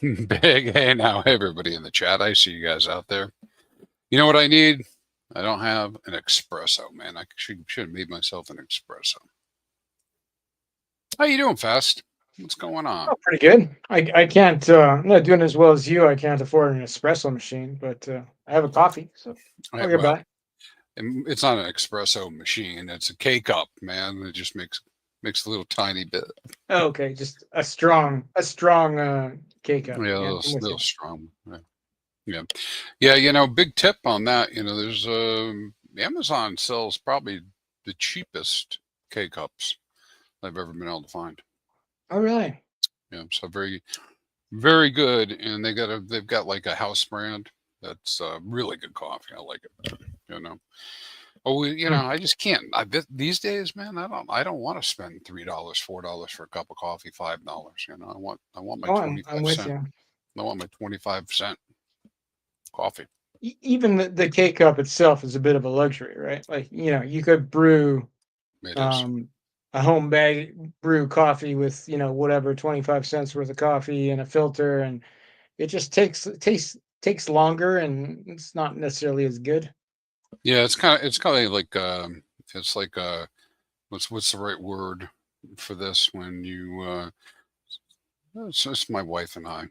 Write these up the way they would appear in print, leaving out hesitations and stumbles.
Big hey now, hey everybody in the chat. I see you guys out there. You know what I need? I don't have an espresso, man. I should have made myself an espresso. How you doing, Fast? What's going on? Oh, pretty good. I can't. I'm not doing as well as you. I can't afford an espresso machine, but I have a coffee, so I'll get Well, by. it's not an espresso machine. It's a K-cup, man. It just makes a little tiny bit. Oh, okay, just a strong K cup. Yeah, a Yeah, little, I'm with little you. strong. Yeah. You know, big tip on that. You know, there's Amazon sells probably the cheapest K-cups I've ever been able to find. Oh, really? Yeah, so very good, and they've got like a house brand that's really good coffee. I like it. You know, Hmm. I just can't. These days, man, I don't want to spend $3, $4 for a cup of coffee, $5. You know, I want my Oh, twenty I'm five with cent. you. I want my 25-cent coffee. Even the K cup itself is a bit of a luxury, right? Like you could brew It is. um, a home bag brew coffee with whatever 25 cents worth of coffee and a filter, and it just takes longer, and it's not necessarily as good. Yeah, it's kind of like it's like what's the right word for this when you it's just my wife and I,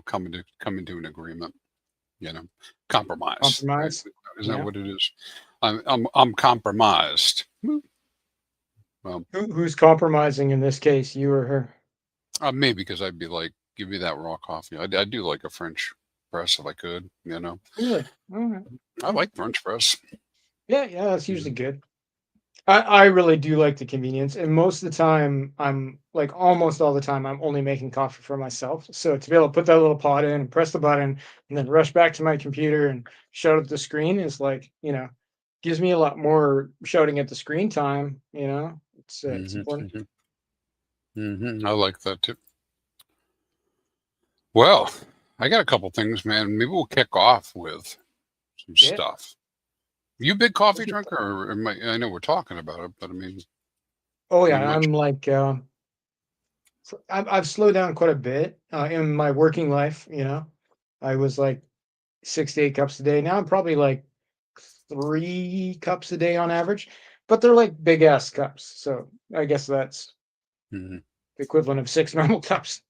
come into an agreement, compromise, right? Compromise. Isn't that Yeah. what it is? I'm compromised. Well, Who's compromising in this case, you or her? me, because I'd be like, give me that raw coffee. I do like a French press if I could. Really? All right. I like French press. Yeah, yeah, that's Mhm. usually good. I really do like the convenience, and most of the time, I'm like almost all the time, I'm only making coffee for myself. So to be able to put that little pot in and press the button, and then rush back to my computer and shout at the screen is like, gives me a lot more shouting at the screen time. It's Hmm. important. I like that too. Well, I got a couple things, man. Maybe we'll kick off with some Yeah. stuff. You a big coffee drinker, or I know we're talking about it, but I mean, Oh you yeah, much? I'm like I've slowed down quite a bit in my working life. I was like 6 to 8 cups a day. Now I'm probably like 3 cups a day on average, but they're like big ass cups. So I guess that's Mhm. the equivalent of six normal cups.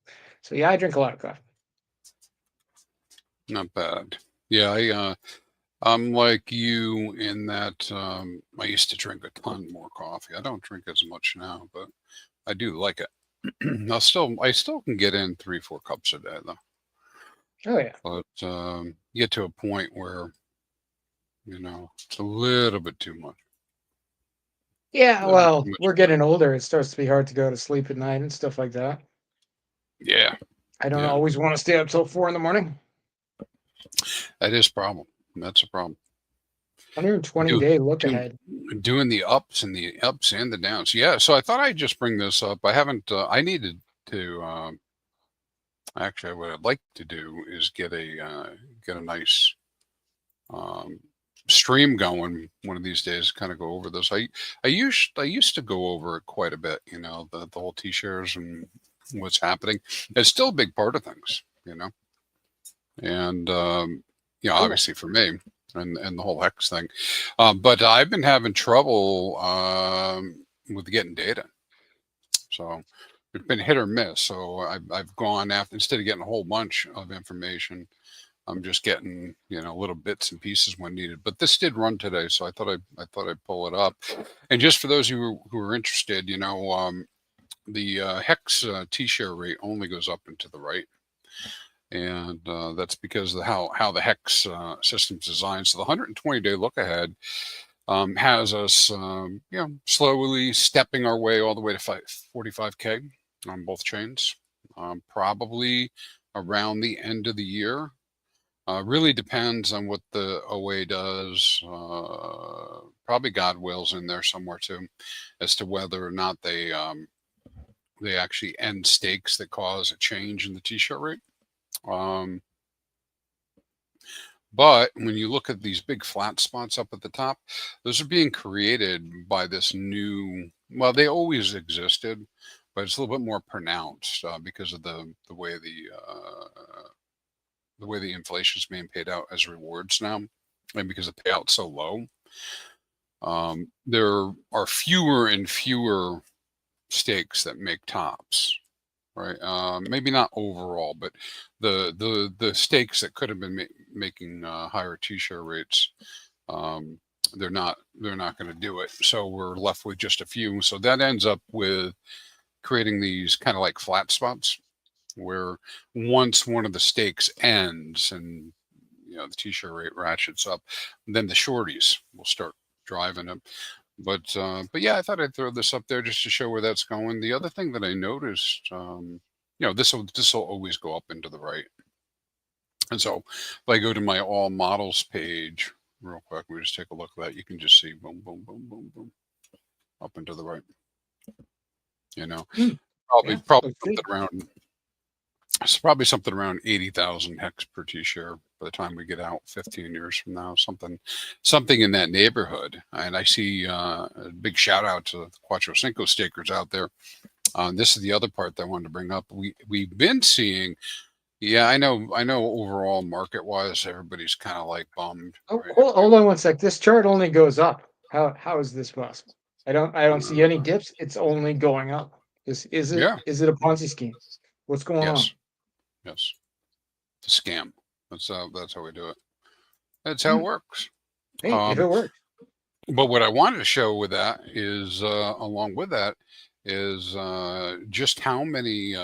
So yeah, I drink a lot of coffee. Not bad. Yeah, I'm like you in that I used to drink a ton more coffee. I don't drink as much now, but I do like it. I still can get in 3, 4 cups a day though. Oh yeah. But you get to a point where it's a little bit too much. A Yeah, little bit too well, much we're for me. getting older. It starts to be hard to go to sleep at night and stuff like that. Yeah, I don't yeah, always want to stay up till 4 in the morning. that is a problem. That's a problem. 120 Do, day look do, ahead. doing the ups and the downs. Yeah. So I thought I'd just bring this up. I haven't. I needed to. Actually, what I'd like to do is get a nice um, stream going one of these days. Kind of go over this. I used to go over it quite a bit. The whole T-shares and what's happening. It's still a big part of things. And Oh yeah. obviously for me and the whole hex thing. But I've been having trouble with getting data. So it's been hit or miss. So I've gone after, instead of getting a whole bunch of information, I'm just getting little bits and pieces when needed. But this did run today, so I thought I'd pull it up. And just for those who are interested, the hex T-share rate only goes up and to the right, and that's because of how the hex system's designed. So the 120-day look ahead has us, slowly stepping our way all the way to 45K on both chains, probably around the end of the year. Really depends on what the OA does. Probably God wills in there somewhere too, as to whether or not they actually end stakes that cause a change in the T-shirt rate. Um, But when you look at these big flat spots up at the top, those are being created by this new, well, they always existed, but it's a little bit more pronounced because of the way the inflation is being paid out as rewards now, and because the payout's so low. There are fewer and fewer stakes that make tops, right? Maybe not overall, but the stakes that could have been making higher T-share rates, they're not going to do it. So we're left with just a few. So that ends up with creating these kind of like flat spots, where once one of the stakes ends and the T-share rate ratchets up, then the shorties will start driving them. But yeah, I thought I'd throw this up there just to show where that's going. The other thing that I noticed, this will always go up into the right. And so if I go to my all models page real quick, we just take a look at that. You can just see boom, boom, boom, boom, boom, up into the right. Probably something around. It's probably something around 80,000 hex per T-share by the time we get out 15 years from now, something in that neighborhood. And I see a big shout out to the Cuatro Cinco stakers out there. This is the other part that I wanted to bring up. We've been seeing, I know overall market wise, everybody's kind of like bummed. Oh, right? hold on one sec. This chart only goes up. How is this possible? I don't see any dips. It's only going up. Is it a Ponzi scheme? What's going on? Yes, it's a scam. That's how we do it. That's how it works. Hey, if it works. But what I wanted to show with that is, along with that, is just how many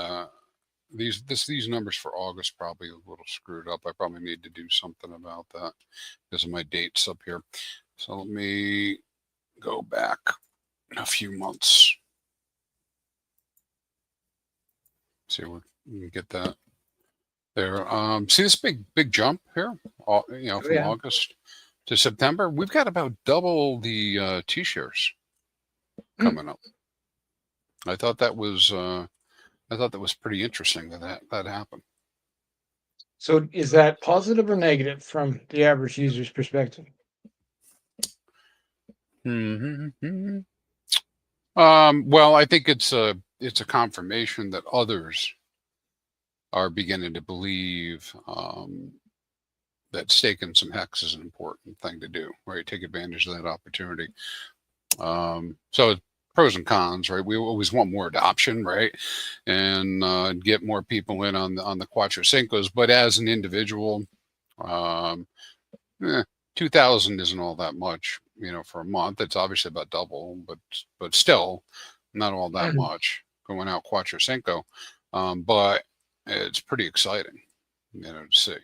these numbers for August probably a little screwed up. I probably need to do something about that because of my dates up here. So let me go back a few months. See if we can get that there. See this big jump here, from August to September. We've got about double the T-shares coming up. I thought that was pretty interesting that happened. So is that positive or negative from the average user's perspective? Well, I think it's a confirmation that others are beginning to believe that staking some hex is an important thing to do, right? Take advantage of that opportunity. So pros and cons, right? We always want more adoption, right? And get more people in on the Cuatro Cincos. But as an individual, 2,000 isn't all that much, for a month. It's obviously about double, but still not all that much going out Cuatro Cinco. But it's pretty exciting, to see.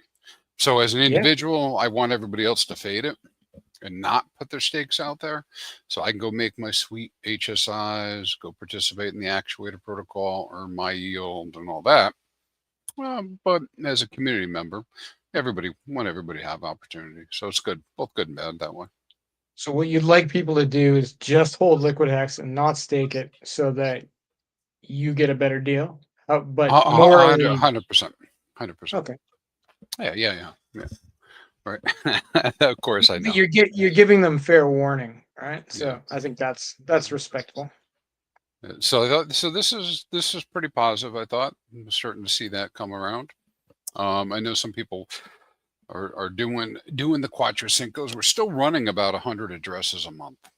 So as an individual, I want everybody else to fade it and not put their stakes out there, so I can go make my sweet HSIs, go participate in the Actuator protocol, earn my yield and all that. But as a community member, everybody to have opportunity. So it's good, both good and bad that way. So what you'd like people to do is just hold liquid hex and not stake it, so that you get a better deal. But morally, 100%. Okay. Yeah. Right. Of course, I know. You're giving them fair warning, right? So I think that's respectable. So this is pretty positive. I thought I'm starting to see that come around. I know some people are doing the Cuatro Cincos. We're still running about 100 addresses a month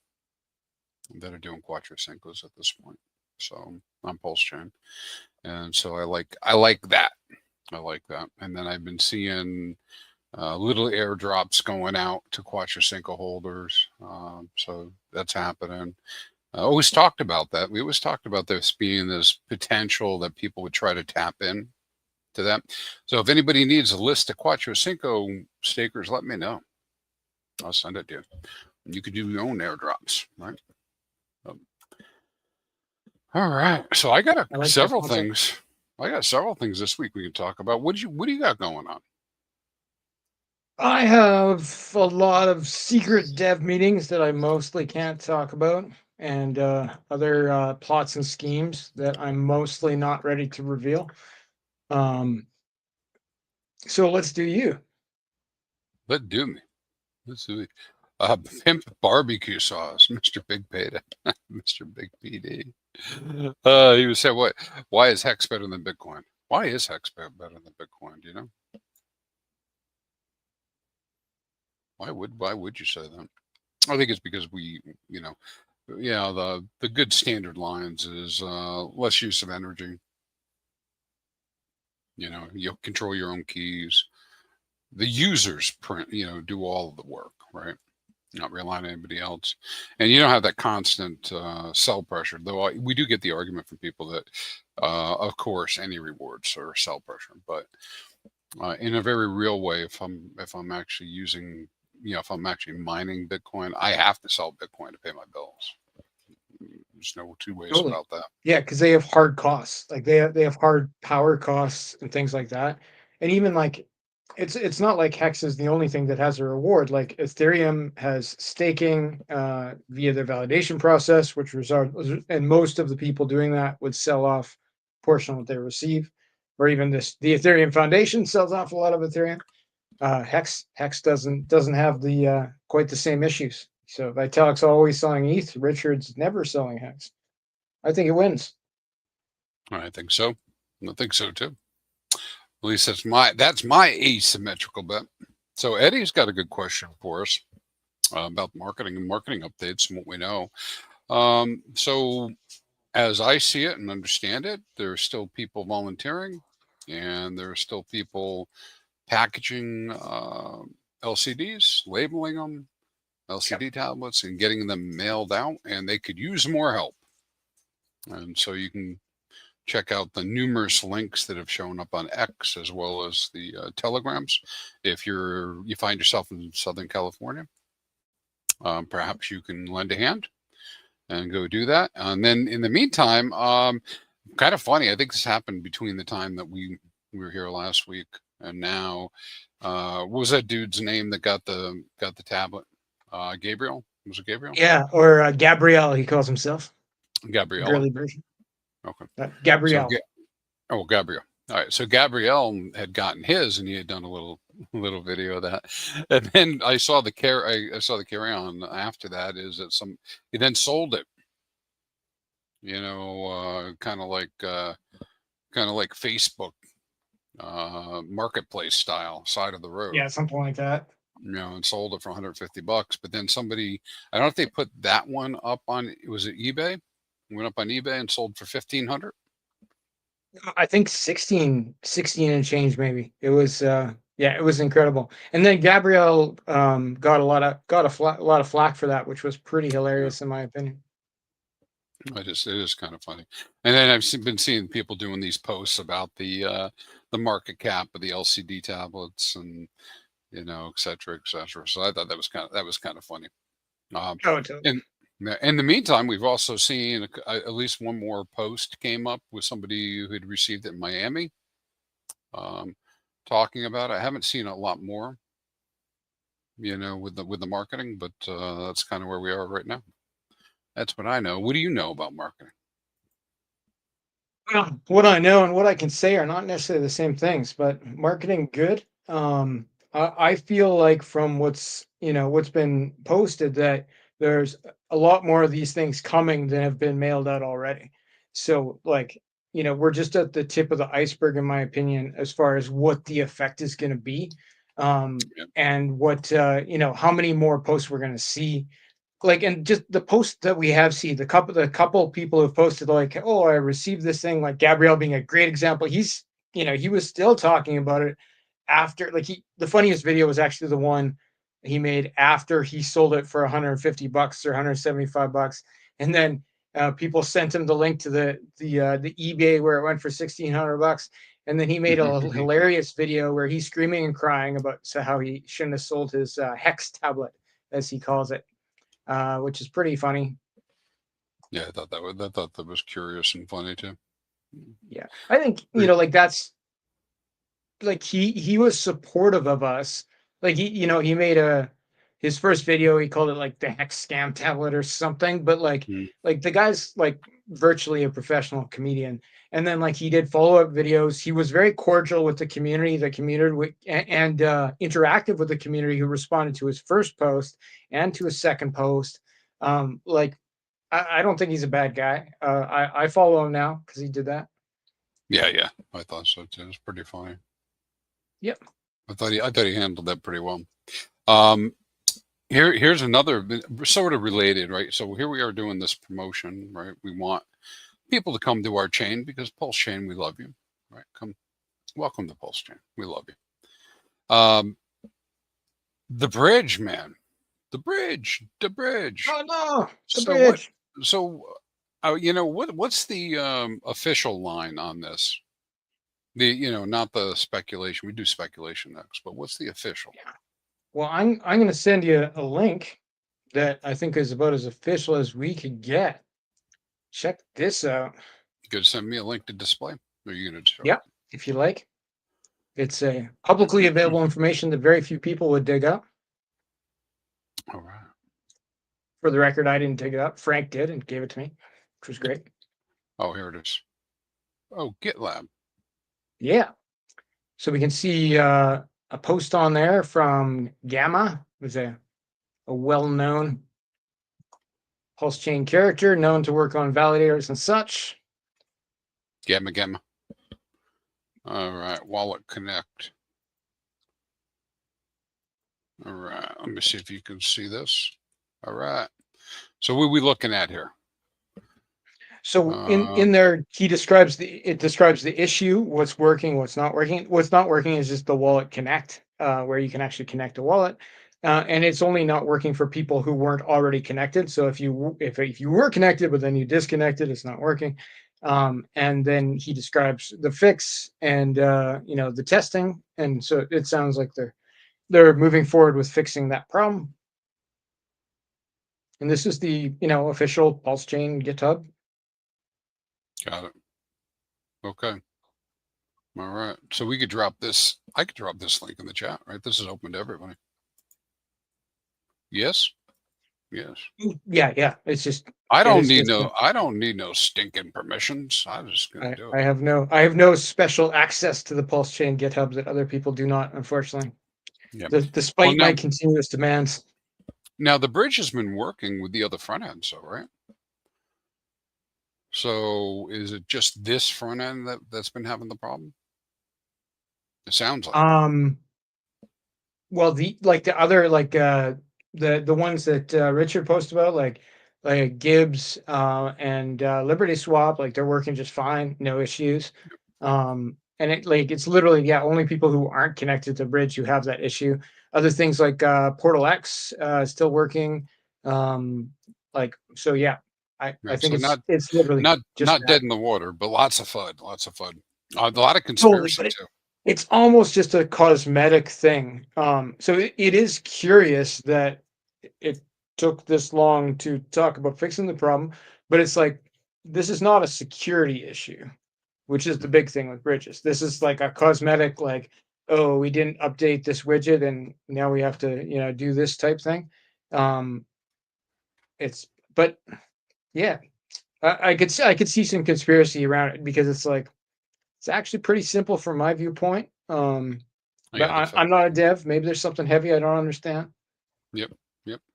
that are doing Cuatro Cincos at this point. So on PulseChain, and so I like that. I like that. And then I've been seeing little airdrops going out to Cuatro Cinco holders. So that's happening. I always talked about that. We always talked about this being this potential that people would try to tap in to that. So if anybody needs a list of Cuatro Cinco stakers, let me know. I'll send it to you. You could do your own airdrops, right? All right. So I got several things. I got several things this week we can talk about. What do you got going on? I have a lot of secret dev meetings that I mostly can't talk about, and other plots and schemes that I'm mostly not ready to reveal. So let's do you. Let's do me. Pimp barbecue sauce, Mr. Big Payday, Mr. Big PD. He was saying, "What? Why is Hex better than Bitcoin? Why is Hex better than Bitcoin? Do you know? Why would you say that? I think it's because we, yeah, the good standard lines is less use of energy. You control your own keys. The users do all of the work, right? Not relying on anybody else, and you don't have that constant sell pressure. Though we do get the argument from people that, of course, any rewards are sell pressure, but in a very real way, if I'm actually using, if I'm actually mining Bitcoin, I have to sell Bitcoin to pay my bills. There's no two ways Totally. about that. Yeah, because they have hard costs. Like they have hard power costs and things like that. And even like it's not like Hex is the only thing that has a reward. Like Ethereum has staking via their validation process, which result, and most of the people doing that would sell off a portion of what they receive, or even the Ethereum Foundation sells off a lot of Ethereum. Hex doesn't have the quite the same issues. So Vitalik's always selling ETH. Richard's never selling Hex. I think it wins. I think so. I think so too. At least that's my asymmetrical bet. So Eddie's got a good question for us about marketing and marketing updates and what we know. So as I see it and understand it, there are still people volunteering, and there are still people packaging LCDs, labeling them, LCD tablets, and getting them mailed out, and they could use more help. And so you can check out the numerous links that have shown up on X as well as the telegrams. If you find yourself in Southern California, perhaps you can lend a hand and go do that. And then in the meantime, kind of funny, I think this happened between the time that we were here last week and now. What was that dude's name that got the tablet? Gabriel? Was it Gabriel? Yeah, or Gabrielle, he calls himself. Gabriella. Girly version. Okay. Gabrielle. So, Gabriel. All right. So Gabrielle had gotten his, and he had done a little video of that. And then I saw the I saw the carry on after that is that he then sold it. Kind of like Facebook marketplace style, side of the road. Yeah, something like that. And sold it for $150. But then somebody, I don't know if they put that one up on, was it eBay? Went up on eBay and sold for 1,500. I think 16 and change maybe. It was it was incredible. And then Gabrielle got a lot of flack for that, which was pretty hilarious in my opinion. It is kind of funny. And then I've been seeing people doing these posts about the market cap of the LCD tablets and et cetera, et cetera. So I thought that was kind of funny. And in the meantime, we've also seen at least one more post came up with somebody who had received it in Miami, talking about it. I haven't seen a lot more, with the marketing, but that's kind of where we are right now. That's what I know. What do you know about marketing? Well, what I know and what I can say are not necessarily the same things, but marketing good. I feel like from what's been posted that there's a lot more of these things coming than have been mailed out already. So like, we're just at the tip of the iceberg, in my opinion, as far as what the effect is going to be. And what, how many more posts we're going to see. Like, and just the posts that we have seen, the couple people who've posted like, oh, I received this thing, like Gabrielle being a great example. He's, he was still talking about it after, like, the funniest video was actually the one he made after he sold it for $150 or $175, and then people sent him the link to the eBay where it went for $1,600, and then he made a hilarious video where he's screaming and crying about how he shouldn't have sold his Hex tablet, as he calls it, which is pretty funny. Yeah, I thought that was curious and funny too. Yeah, I think like that's like he was supportive of us. Like he made a his first video, he called it like the Hex scam tablet or something. But like the guy's like virtually a professional comedian. And then like he did follow-up videos. He was very cordial with the community and interactive with the community who responded to his first post and to his second post. Like I don't think he's a bad guy. I follow him now because he did that. Yeah, I thought so too. It was pretty funny. Yep. I thought he handled that pretty well. Here's another sort of related, right? So here we are doing this promotion, right? We want people to come to our chain because PulseChain, we love you, right? Welcome to PulseChain, we love you. The bridge, man, the bridge. Oh no, the So bridge. what's the official line on this? Not the speculation. We do speculation next, but what's the official? Yeah. Well, I'm going to send you a link that I think is about as official as we could get. Check this out. You could send me a link to display. Or you gonna show? Yep, if you like. It's a publicly available information that very few people would dig up. All right. For the record, I didn't dig it up. Frank did and gave it to me, which was great. Oh, here it is. Oh, GitLab. Yeah. So we can see a post on there from Gamma, who's a well-known PulseChain character known to work on validators and such. Gamma. All right, Wallet Connect. All right, let me see if you can see this. All right. So what are we looking at here? So in there, it describes the issue, what's working, what's not working. What's not working is just the Wallet Connect, where you can actually connect a wallet, and it's only not working for people who weren't already connected. So if you were connected but then you disconnected, it's not working. And then he describes the fix and the testing, and so it sounds like they're moving forward with fixing that problem. And this is the official PulseChain GitHub. Got it. Okay. All right. So we could drop this. I could drop this link in the chat, right? This is open to everybody. Yes. Yes. Yeah. It's just I don't need no stinking permissions. I'm just gonna do it. I have no special access to the PulseChain GitHub that other people do not, unfortunately. Yeah. Despite my continuous demands. Now the bridge has been working with the other front end, so right? So is it just this front end that's been having the problem? It sounds like. Well, the other the ones that Richard posted about, like Gibbs and Liberty Swap, like they're working just fine, no issues. And it's literally only people who aren't connected to bridge who have that issue. Other things like Portal X still working. So yeah. I think it's literally not dead in the water, but lots of FUD. A lot of conspiracy too. It's almost just a cosmetic thing. So it is curious that it took this long to talk about fixing the problem, but it's like this is not a security issue, which is the big thing with bridges. This is like a cosmetic, like, oh, we didn't update this widget and now we have to do this type thing. Yeah, I could see some conspiracy around it because it's like it's actually pretty simple from my viewpoint. But I'm not a dev. Maybe there's something heavy I don't understand. Yep.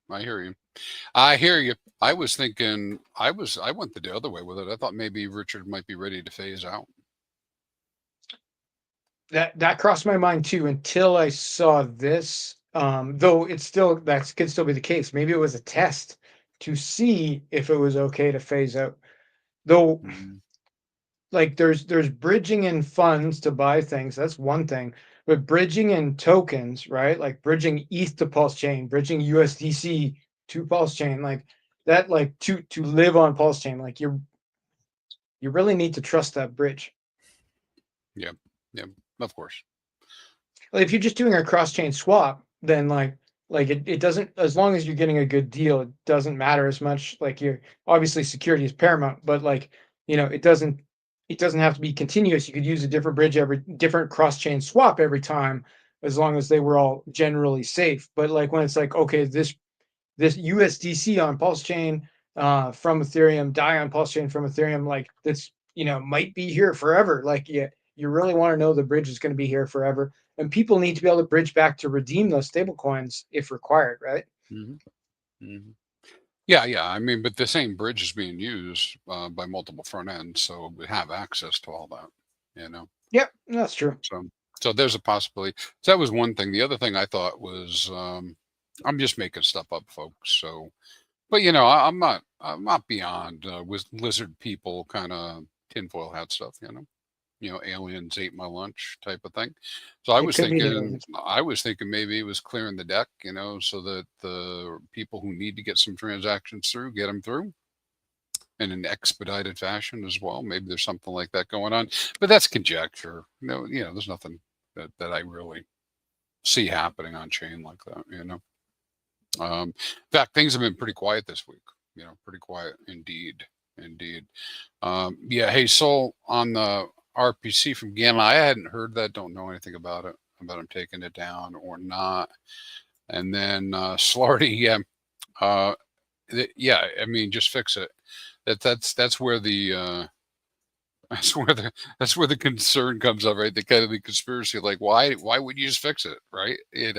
I hear you. I was thinking I went the other way with it. I thought maybe Richard might be ready to phase out. That crossed my mind too until I saw this. Though that could still be the case. Maybe it was a test to see if it was okay to phase out. Though, like there's bridging in funds to buy things. That's one thing. But bridging in tokens, right? Like bridging ETH to PulseChain, bridging USDC to PulseChain, like that, like to live on PulseChain, like you really need to trust that bridge. Yeah, of course. Like if you're just doing a cross-chain swap, then like it doesn't, as long as you're getting a good deal, it doesn't matter as much. Like you're obviously security is paramount, but like it doesn't have to be continuous. You could use a different bridge different cross-chain swap every time, as long as they were all generally safe. But like when it's like, okay, this USDC on PulseChain from Ethereum, DAI on PulseChain from Ethereum, like that's, might be here forever. Like, you really want to know the bridge is going to be here forever, and people need to be able to bridge back to redeem those stable coins if required, right? Yeah. I mean, but the same bridge is being used by multiple front ends, so we have access to all that. Yep, that's true. So there's a possibility. So that was one thing. The other thing I thought was, I'm just making stuff up, folks. So, but I'm not beyond with lizard people kind of tinfoil hat stuff. Aliens ate my lunch type of thing. So I was thinking maybe it was clearing the deck, so that the people who need to get some transactions through, get them through in an expedited fashion as well. Maybe there's something like that going on, but that's conjecture. There's nothing that I really see happening on chain like that. In fact, things have been pretty quiet this week. Pretty quiet indeed. Hey, Sol, on the RPC from Gamma, I hadn't heard that. Don't know anything about it, about him taking it down or not. And then Slarty, I mean, just fix it. That's where the that's where the concern comes up, right? The kind of the conspiracy, like why would you just fix it, right? If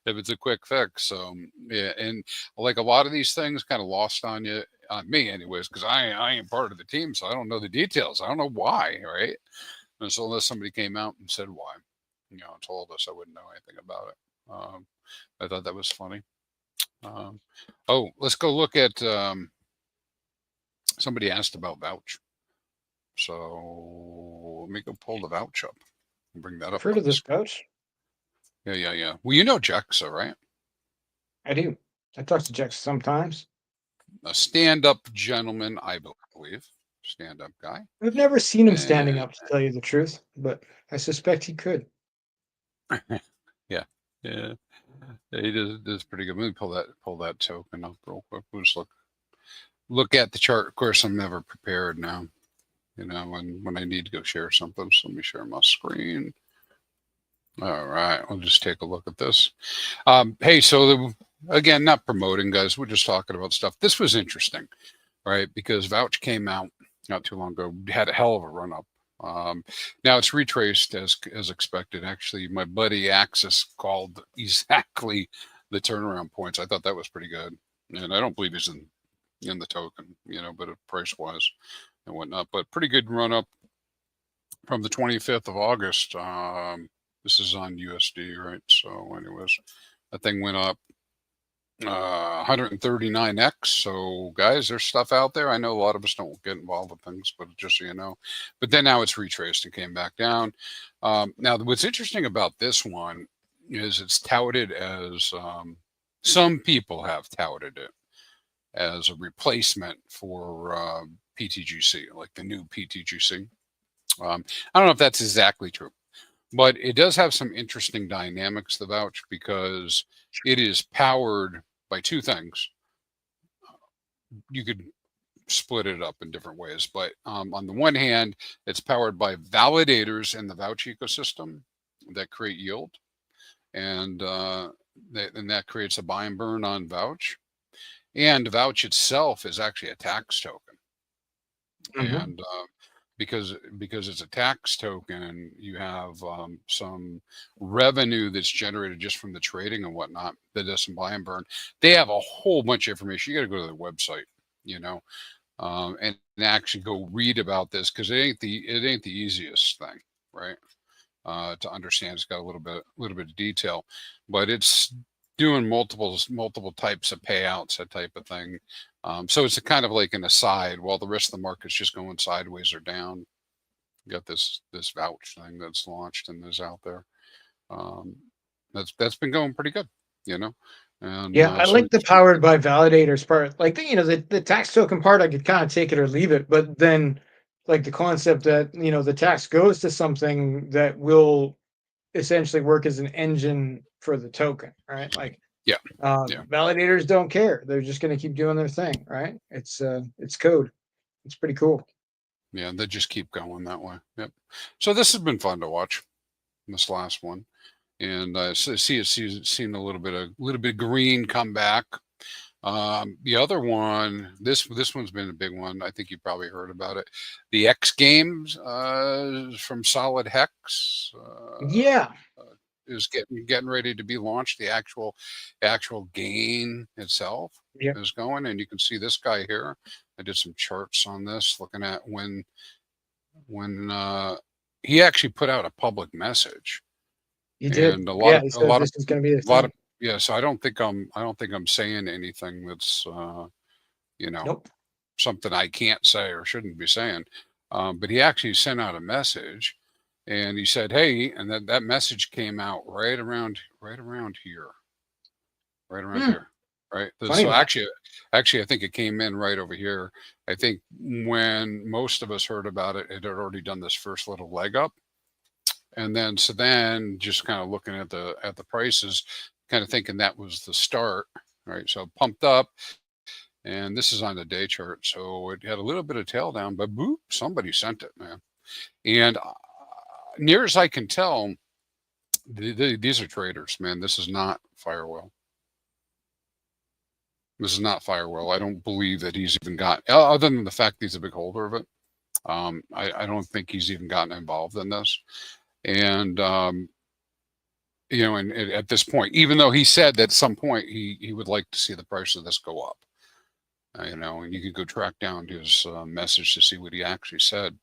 it's a quick fix. And like a lot of these things kind of lost on me anyways, because I ain't part of the team, so I don't know the details. I don't know why, right? And so unless somebody came out and said why, and told us, I wouldn't know anything about it. I thought that was funny. Let's go look at somebody asked about Vouch. So let me go pull the Vouch up and bring that up. Heard of this Vouch? Yeah. Well, Jexa, right? I do. I talk to Jexa sometimes. A stand-up gentleman, I believe. Stand-up guy. I've never seen him standing up, to tell you the truth, but I suspect he could. Yeah. He does pretty good. Let me pull that token up real quick. We'll just look at the chart. Of course, I'm never prepared now. When I need to go share something. So let me share my screen. All right, we'll just take a look at this. Hey, so again, not promoting, guys. We're just talking about stuff. This was interesting, right? Because Vouch came out not too long ago, had a hell of a run up. Now it's retraced as expected. Actually, my buddy Axis called exactly the turnaround points. I thought that was pretty good, and I don't believe he's in the token, but price wise and whatnot. But pretty good run up from the 25th of August. This is on USD, right? So, anyways, that thing went up 139x. So, guys, there's stuff out there. I know a lot of us don't get involved with things, but just so you know. But then now it's retraced and came back down. Now, what's interesting about this one is it's touted as some people have touted it as a replacement for PTGC, like the new PTGC. I don't know if that's exactly true, but it does have some interesting dynamics, the Vouch, because it is powered by two things. You could split it up in different ways, but on the one hand, it's powered by validators in the Vouch ecosystem that create yield, and that creates a buy and burn on Vouch. And Vouch itself is actually a tax token. And because it's a tax token, you have some revenue that's generated just from the trading and whatnot that does some buy and burn. They have a whole bunch of information. You got to go to their website, and actually go read about this, because it ain't the easiest thing, right? To understand. It's got a little bit of detail, but it's doing multiple types of payouts, that type of thing. So it's a kind of like an aside while the rest of the market's just going sideways or down. You got this Vouch thing that's launched and is out there. That's been going pretty good, And, I like the powered by validators part. Like the tax token part, I could kind of take it or leave it, but then like the concept that the tax goes to something that will essentially work as an engine for the token, right? Like validators don't care. They're just going to keep doing their thing, right? It's code. It's pretty cool. Yeah, they just keep going that way. Yep. So this has been fun to watch, this last one. and see it's seen a little bit of green come back. The other one, this one's been a big one. I think you probably heard about it. The XGame from Solid Hex Yeah. is getting ready to be launched. The actual game itself Yeah. is going, and you can see this guy here. I did some charts on this, looking at when he actually put out a public message, You did. and Yeah. He said this is going to be the a lot of thing. yeah. So I don't think I'm saying anything that's you know Nope. something I can't say or shouldn't be saying. But he actually sent out a message, and he said, "Hey," and that message came out right around here, right around Hmm. here, right. Funny So that. actually, I think it came in right over here. I think when most of us heard about it, it had already done this first little leg up, and then just kind of looking at the prices, kind of thinking that was the start, right? So pumped up. And this is on the day chart. So it had a little bit of tail down, but boop, somebody sent it, man. And near as I can tell, these are traders, man. This is not Firewall. This is not Firewall. I don't believe that he's even got, other than the fact he's a big holder of it. I don't think he's even gotten involved in this. And, and at this point, even though he said that at some point he would like to see the price of this go up. And you could go track down his message to see what he actually said.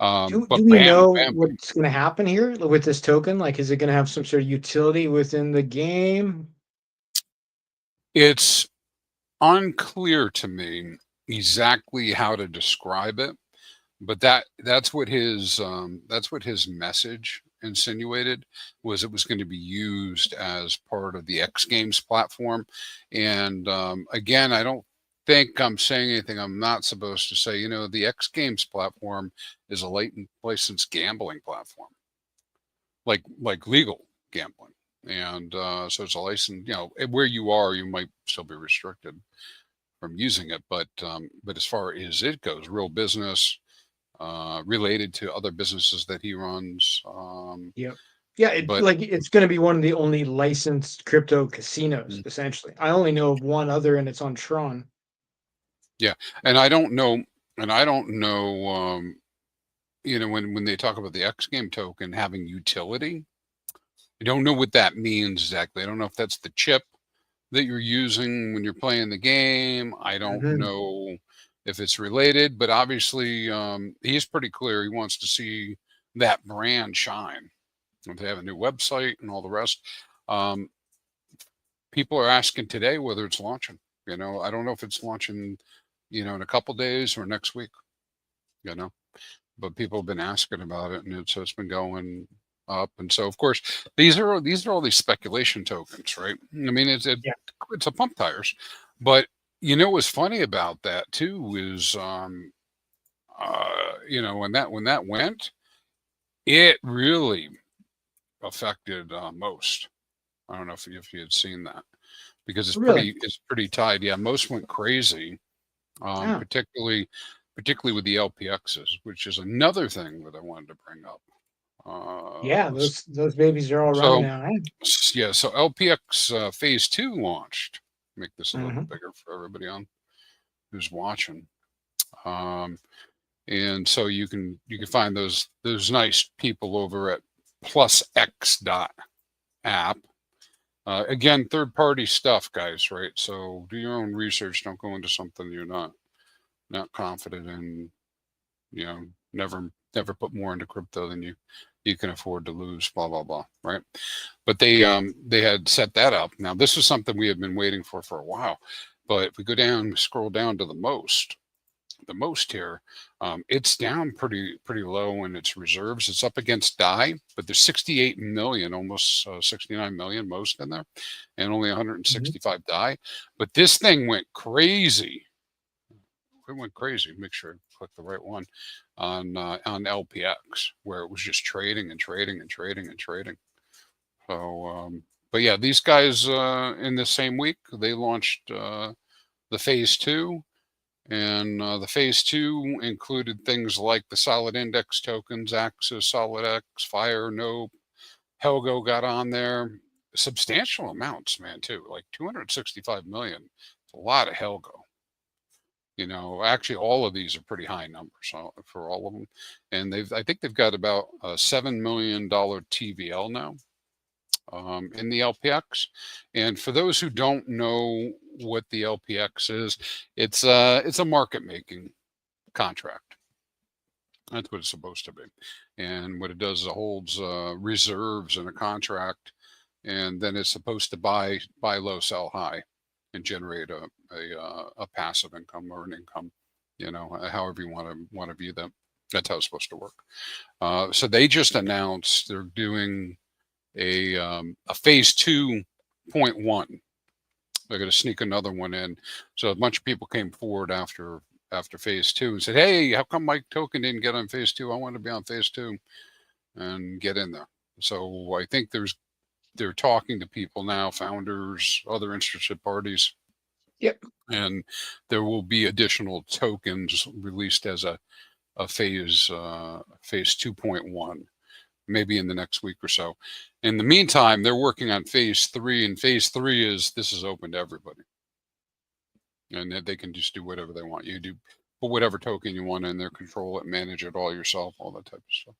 Do But we bam, know bam, what's going to happen here with this token? Like, is it going to have some sort of utility within the game? it's unclear to me exactly how to describe it, but that's what his message insinuated, was it was going to be used as part of the X Games platform. And again, I don't think I'm saying anything I'm not supposed to say. The X Games platform is a licensed gambling platform, like legal gambling. And so it's a license, where you are, you might still be restricted from using it. But as far as it goes, real business, related to other businesses that he runs. Yep. Yeah, But it's going to be one of the only licensed crypto casinos, essentially. I only know of one other, and it's on Tron. yeah, and I don't know, when they talk about the X Game token having utility, I don't know what that means exactly. I don't know if that's the chip that you're using when you're playing the game. I don't Mhm. know if it's related, but obviously he's pretty clear. He wants to see that brand shine. They have a new website and all the rest. Um, People are asking today whether it's launching. I don't know if it's launching, in a couple days or next week. But people have been asking about it, and it's been going up. And so, of course, these are all these speculation tokens, right? I mean, it's Yeah. a pump tires, but what's funny about that too is, when that went, it really affected most. I don't know if you had seen that, because Really? it's pretty tied. Yeah, most went crazy, Yeah. particularly with the LPXs, which is another thing that I wanted to bring up. Yeah, those babies are all running So now. yeah, so LPX phase 2 launched. Make this a little Mhm. bigger for everybody on who's watching. And so you can find those nice people over at plusx.app. Again, third party stuff, guys, right? So do your own research. Don't go into something you're not confident in. Never put more into crypto than you can afford to lose, blah blah blah, right? But they had set that up. Now this is something we have been waiting for a while. But if we scroll down to the most here, it's down pretty low in its reserves. It's up against DAI, but there's 68 million, almost 69 million most in there, and only Mhm. 165 DAI. But this thing went crazy. It went crazy. Make sure I click the right one on LPX, where it was just trading and trading and trading and trading. So, but yeah, these guys in the same week they launched the phase 2, and the phase 2 included things like the solid index tokens, Axis, Solid X, Fire, Nope, Helgo got on there, substantial amounts, man, too, like 265 million. It's a lot of Helgo. You know, actually, all of these are pretty high numbers for all of them, and I think they've got about a $7 million TVL now in the LPX. And for those who don't know what the LPX is, it's a market making contract. That's what it's supposed to be. And what it does is it holds reserves in a contract, and then it's supposed to buy low, sell high, and generate a passive income or an income, you know, however you want to view that. That's how it's supposed to work. So they just announced they're doing a phase 2.1. They're going to sneak another one in. So a bunch of people came forward after phase 2 and said, "Hey, how come my token didn't get on phase 2? I want to be on phase 2 and get in there." So I think they're talking to people now, founders, other interested parties. Yep. And there will be additional tokens released as a phase 2.1, maybe in the next week or so. In the meantime, they're working on phase 3, and phase 3 this is open to everybody. And they can just do whatever they want. You do put whatever token you want in there, control it, manage it all yourself, all that type of stuff.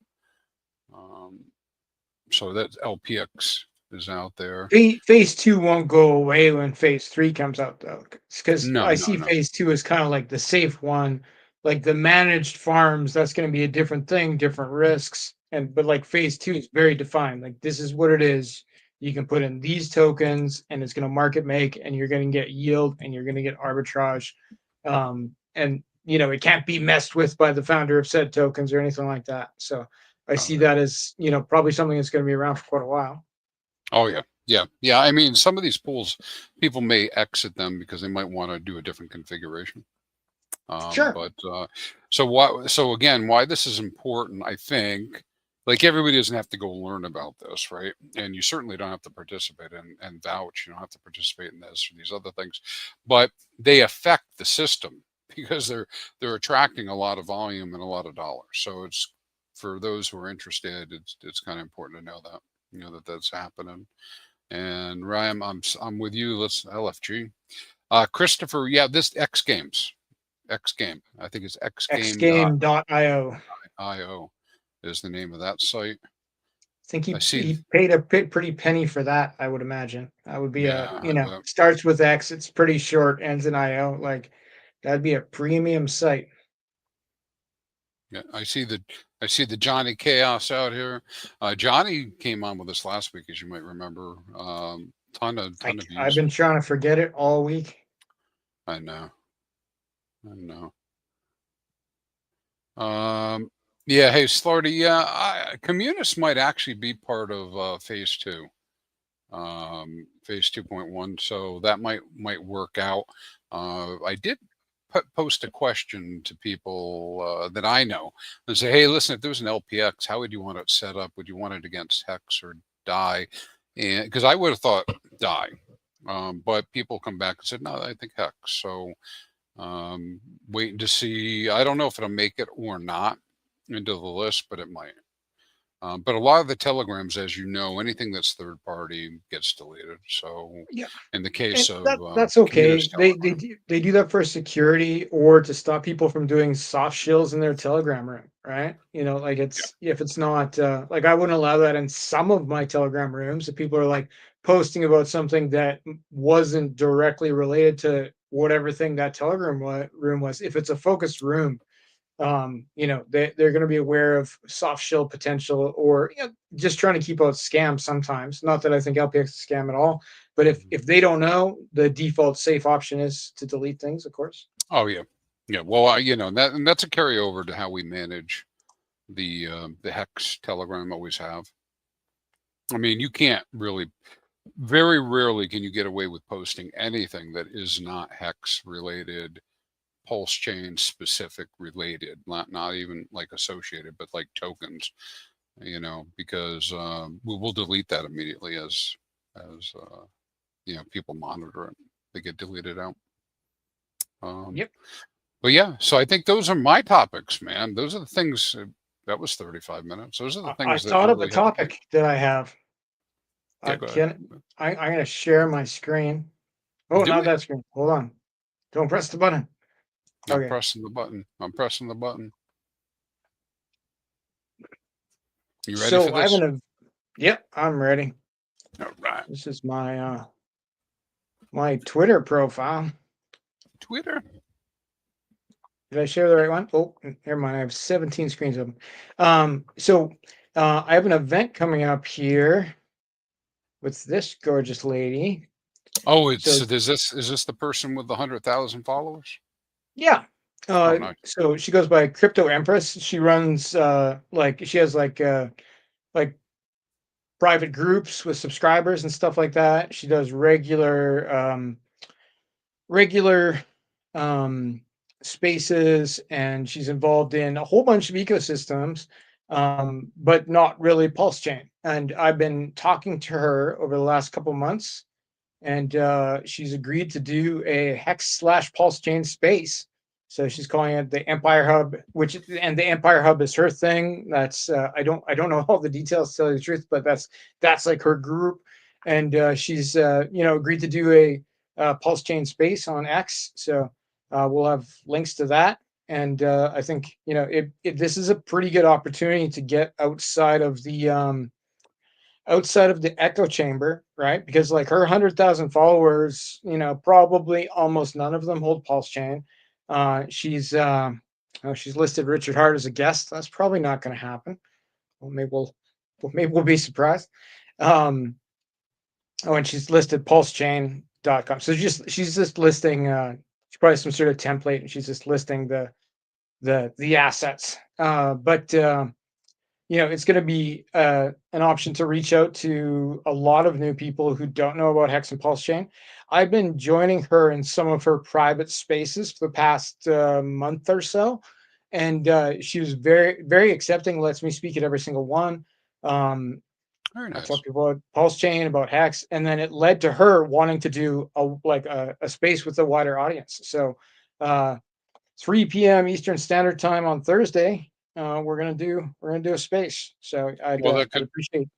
So that LPX is out there. Phase 2 won't go away when phase 3 comes out, though, because I see No. phase 2 as kind of like the safe one, like the managed farms. That's going to be a different thing, different risks, but like phase 2 is very defined. Like, this is what it is. You can put in these tokens, and it's going to market make, and you're going to get yield, and you're going to get arbitrage, and you know, it can't be messed with by the founder of said tokens or anything like that. So I see that as, you know, probably something that's going to be around for quite a while. Oh yeah. I mean, some of these pools, people may exit them because they might want to do a different configuration. Sure. But so again, why this is important, I think, like, everybody doesn't have to go learn about this, right? And you certainly don't have to participate in Vouch. You don't have to participate in this or these other things, but they affect the system because they're attracting a lot of volume and a lot of dollars. So it's, for those who are interested, it's kind of important to know that, you know, that's happening. And Ryan, I'm with you. Let's LFG. Christopher, yeah, this XGame. I think it's XGame.io. XGame.io is the name of that site. I think he paid a pretty penny for that, I would imagine. That would be starts with X, it's pretty short, ends in IO. Like, that'd be a premium site. Yeah, I see the Johnny Chaos out here. Johnny came on with us last week, as you might remember. Ton of views. I've been trying to forget it all week. I know. Yeah, hey, Slarty, yeah, Communis might actually be part of phase 2. Phase 2.1, so that might work out. I did post a question to people that I know and say, hey, listen, if there was an LPX, how would you want it set up? Would you want it against Hex or DAI? And because I would have thought DAI, but people come back and said, no, I think Hex. So waiting to see. I don't know if it'll make it or not into the list, but it might. But a lot of the telegrams, as you know, anything that's third party gets deleted. So yeah, in the case of that's okay. They do that for security or to stop people from doing soft shills in their Telegram room, right? You know, like, if it's not like, I wouldn't allow that in some of my Telegram rooms. If people are like posting about something that wasn't directly related to whatever thing that Telegram room was, if it's a focused room, you know, they're going to be aware of soft shell potential, or, you know, just trying to keep out scams sometimes. Not that I think LPX is a scam at all, but if they don't know, the default safe option is to delete things, of course. Oh yeah. Well, you know, that's a carryover to how we manage the Hex Telegram always have. I mean, you can't really, very rarely can you get away with posting anything that is not Hex related, PulseChain specific related, not even like associated, but like tokens, you know, because we'll delete that immediately as you know, people monitor it. They get deleted out. Yep. But yeah, so I think those are my topics, man. Those are the things. That was 35 minutes. Those are the things. I thought of a topic that I have. Okay, go ahead. I'm gonna share my screen. Oh, Do not it. that screen. Hold on. Don't press the button. I'm Okay. pressing the button. I'm pressing the button. You ready for So I have this? yep, I'm ready. All right. This is my my Twitter profile. Twitter. Did I share the right one? Oh, never mind. I have 17 screens open. So I have an event coming up here with this gorgeous lady. Oh, it's So is this the person with the 100,000 followers? yeah. Oh, nice. So she goes by Crypto Empress. She runs like she has like private groups with subscribers and stuff like that. She does regular um, spaces, and she's involved in a whole bunch of ecosystems, but not really Pulse Chain. And I've been talking to her over the last couple months, and she's agreed to do a Hex/Pulse Chain space. So she's calling it the Empire Hub, and the Empire Hub is her thing. That's I don't know all the details to tell you the truth, but that's like her group, and she's agreed to do a Pulse Chain space on X. So we'll have links to that, and I think this is a pretty good opportunity to get outside of the echo chamber, right? Because like her 100,000 followers, probably almost none of them hold Pulse Chain. She's listed Richard Hart as a guest. That's probably not going to happen. Well, maybe we'll be surprised. Um, and she's listed PulseChain.com. So she's just listing. She's probably some sort of template, and she's just listing the assets. But it's going to be an option to reach out to a lot of new people who don't know about Hex and Pulse Chain. I've been joining her in some of her private spaces for the past month or so, and she was very, very accepting. Lets me speak at every single one. Um, Very I tell nice. people about Pulse Chain, about Hex, and then it led to her wanting to do a space with a wider audience. So, 3 p.m. Eastern Standard Time on Thursday, we're gonna do a space. So I'd Well, I'd appreciate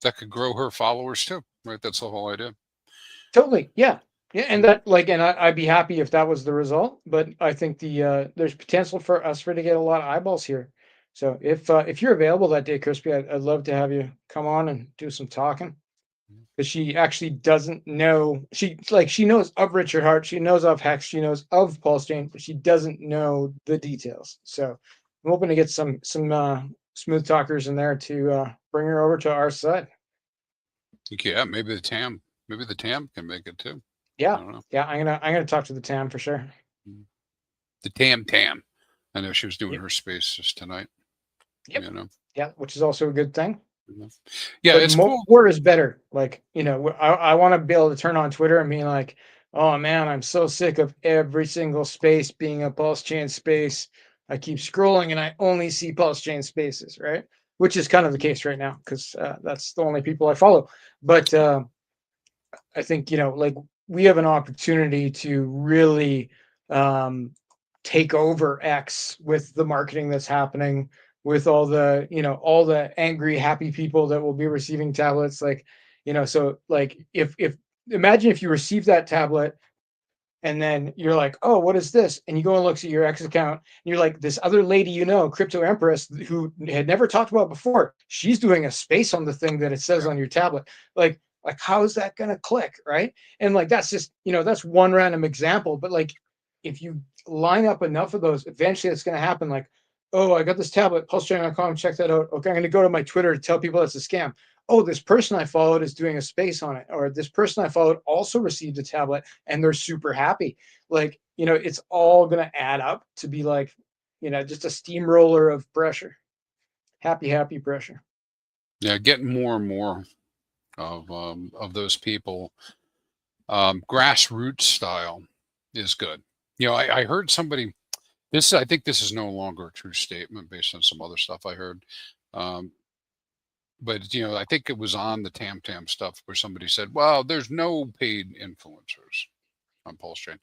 that could grow her followers too, right? That's the whole idea. totally, yeah, yeah, and Mm. that like, and I'd be happy if that was the result. But I think there's potential for us to get a lot of eyeballs here. So if you're available that day, Crispy, I'd love to have you come on and do some talking. Because she actually doesn't know. She knows of Richard Hart, she knows of Hex, she knows of Pulse Chain, but she doesn't know the details. So I'm hoping to get some smooth talkers in there to bring her over to our side. Yeah, maybe the TAM can make it too. I Yeah, don't know. yeah. I'm gonna talk to the TAM for sure. Mm. The TAM. I know she was doing Yep, her space just tonight. yep, You know. yeah. Which is also a good thing. You know? Yeah, But it's cool. more is better. Like, I want to be able to turn on Twitter and be like, oh man, I'm so sick of every single space being a Pulse Chain space. I keep scrolling and I only see Pulse Chain spaces, right? Which is kind of the case right now because that's the only people I follow. But I think, like, we have an opportunity to really um, take over X with the marketing that's happening, with all the angry, happy people that will be receiving tablets. Like, so like if imagine if you receive that tablet and then you're like, oh, what is this? And you go and looks at your X account, and you're like, this other lady, Crypto Empress, who had never talked about before, she's doing a space on the thing that it says Yeah. on your tablet. Like how is that gonna click, right? And like that's just that's one random example, but like if you line up enough of those, eventually it's gonna happen. Like, oh, I got this tablet, pulsechain.com, check that out. Okay, I'm gonna go to my Twitter to tell people it's a scam. Oh, this person I followed is doing a space on it, or this person I followed also received a tablet and they're super happy. Like, it's all going to add up to be like, just a steamroller of pressure. Happy pressure. Yeah, getting more and more of those people, grassroots style is good. I heard somebody. I think this is no longer a true statement based on some other stuff I heard. Um, but I think it was on the Tam stuff where somebody said, "Well, there's no paid influencers on Pulse Chain."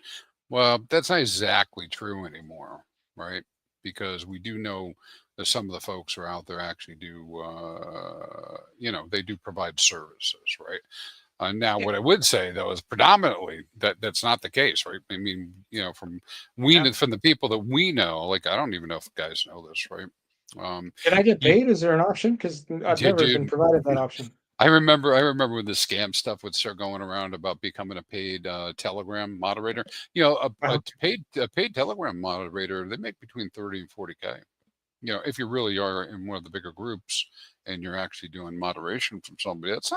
Well, that's not exactly true anymore, right? Because we do know that some of the folks who are out there actually do, they do provide services, right? Now, what I would say though is predominantly that's not the case, right? I mean, from the people that we know, like I don't even know if guys know this, right? Can I get You paid? Is there an option? Because I've did, never dude. been provided that option. I remember when the scam stuff would start going around about becoming a paid Telegram moderator. A paid Telegram moderator, they make between 30 and 40K. If you really are in one of the bigger groups and you're actually doing moderation from somebody, it's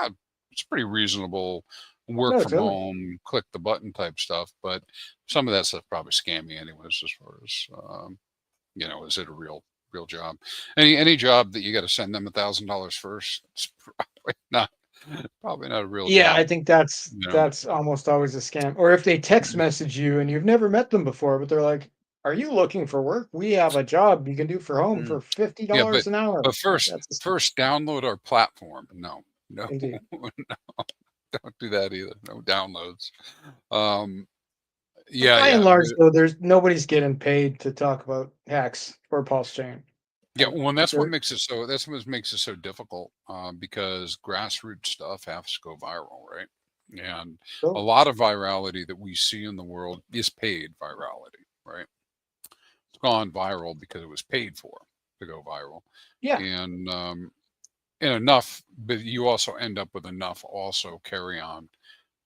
pretty reasonable work No, from totally. home, click the button type stuff. But some of that stuff probably scammy anyways, as far as, is it a real job? Any job that you got to send them $1,000 first, it's probably not a real Yeah, job. I think that's almost always a scam. Or if they text message you and you've never met them before, but they're like, "Are you looking for work? We have a job you can do for home Mm. for $50 Yeah, an hour." but first That's first download our platform. No, no, indeed. no, don't do that either. No downloads. Um, But yeah, by and yeah. large, though, there's nobody's getting paid to talk about Hex or PulseChain. Yeah, well, and that's what They're makes it so. That's what makes it so difficult, because grassroots stuff has to go viral, right? And a still, lot of virality that we see in the world is paid virality, right? It's gone viral because it was paid for to go viral, yeah, and enough. But you also end up with enough also carry on.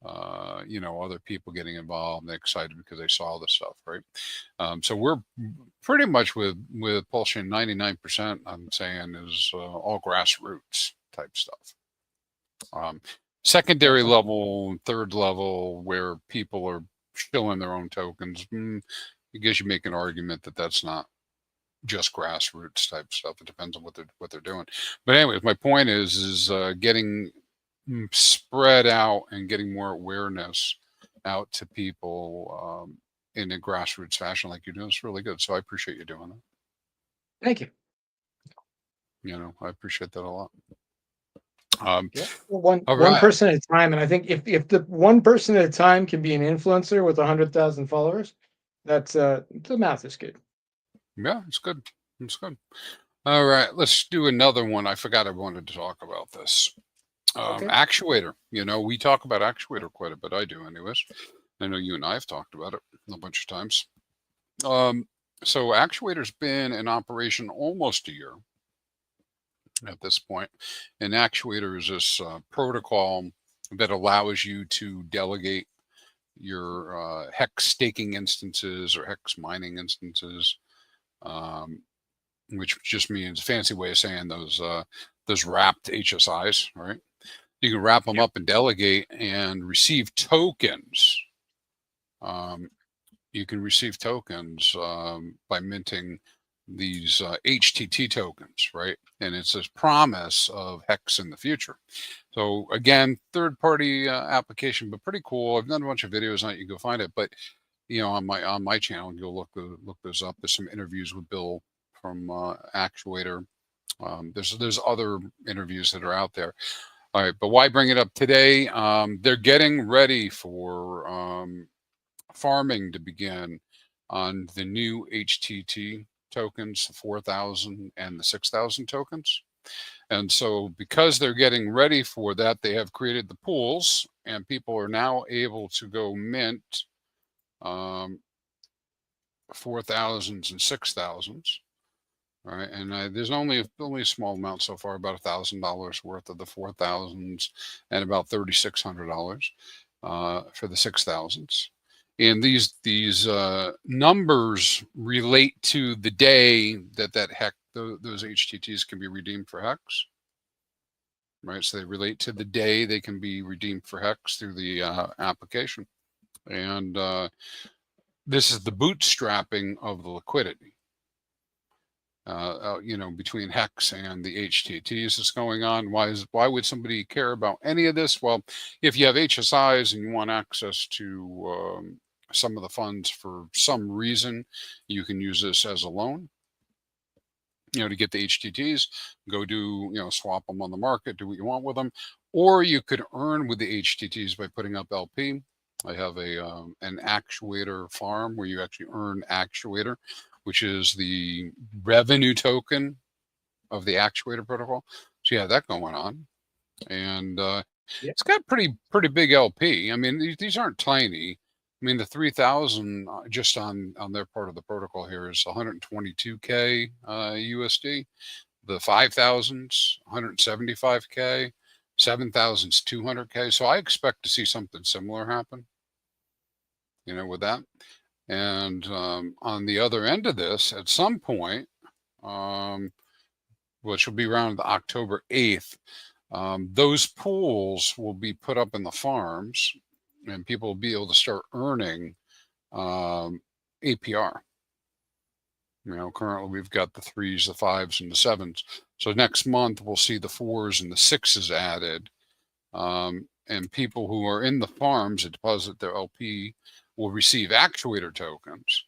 Other people getting involved and excited because they saw the stuff, right? So we're pretty much with Pulsion 99%. I'm saying is all grassroots type stuff. Secondary awesome. level, third level, where people are shilling their own tokens. I guess you make an argument that that's not just grassroots type stuff. It depends on what they're doing. But anyways, my point is getting spread out and getting more awareness out to people, in a grassroots fashion like you're doing is really good. So I appreciate you doing that. Thank you. I appreciate that a lot. Yeah, well, one All one right. person at a time, and I think if the one person at a time can be an influencer with 100,000 followers, that's the math is good. Yeah, it's good. It's good. All right. Let's do another one. I forgot I wanted to talk about this. Okay. Actuator. We talk about Actuator quite a bit. I do, anyways. I know you and I have talked about it a bunch of times. So Actuator's been in operation almost a year at this point. And Actuator is this protocol that allows you to delegate your hex staking instances or hex mining instances, which just means a fancy way of saying those wrapped HSIs, right? You can wrap them Yep. up and delegate and receive tokens. You can receive tokens by minting these HTT tokens, right? And it's this promise of Hex in the future. So again, third-party application, but pretty cool. I've done a bunch of videos on it. You can go find it, but on my channel, you'll look those up. There's some interviews with Bill from Actuator. There's other interviews that are out there. All right, but why bring it up today? They're getting ready for farming to begin on the new HTT tokens, the 4,000 and the 6,000 tokens. And so because they're getting ready for that, they have created the pools and people are now able to go mint 4,000s and 6,000s. All right, and there's only a small amount so far, about $1,000 worth of the 4,000s and about $3,600 for the 6,000s. And these numbers relate to the day that hex those HTTs can be redeemed for Hex, right? So they relate to the day they can be redeemed for Hex through the application, and this is the bootstrapping of the liquidity. Between Hex and the HTTs that's going on. Why would somebody care about any of this? Well, if you have HSIs and you want access to some of the funds for some reason, you can use this as a loan. To get the HTTs, go do swap them on the market, do what you want with them, or you could earn with the HTTs by putting up LP. I have an Actuator farm where you actually earn Actuator, which is the revenue token of the Actuator protocol. So you have that going on. and Yeah. it's got pretty big LP. I mean, these aren't tiny. I mean, the 3,000 just on their part of the protocol here is 122K USD. The 5,000s 175K, 7,000s 200K. So I expect to see something similar happen, you know, with that. And on the other end of this, at some point, which will be around October 8th, those pools will be put up in the farms, and people will be able to start earning APR. You know, currently we've got the 3s, the 5s, and the 7s. So next month we'll see the 4s and the 6s added. And people who are in the farms that deposit their LP will receive Actuator tokens.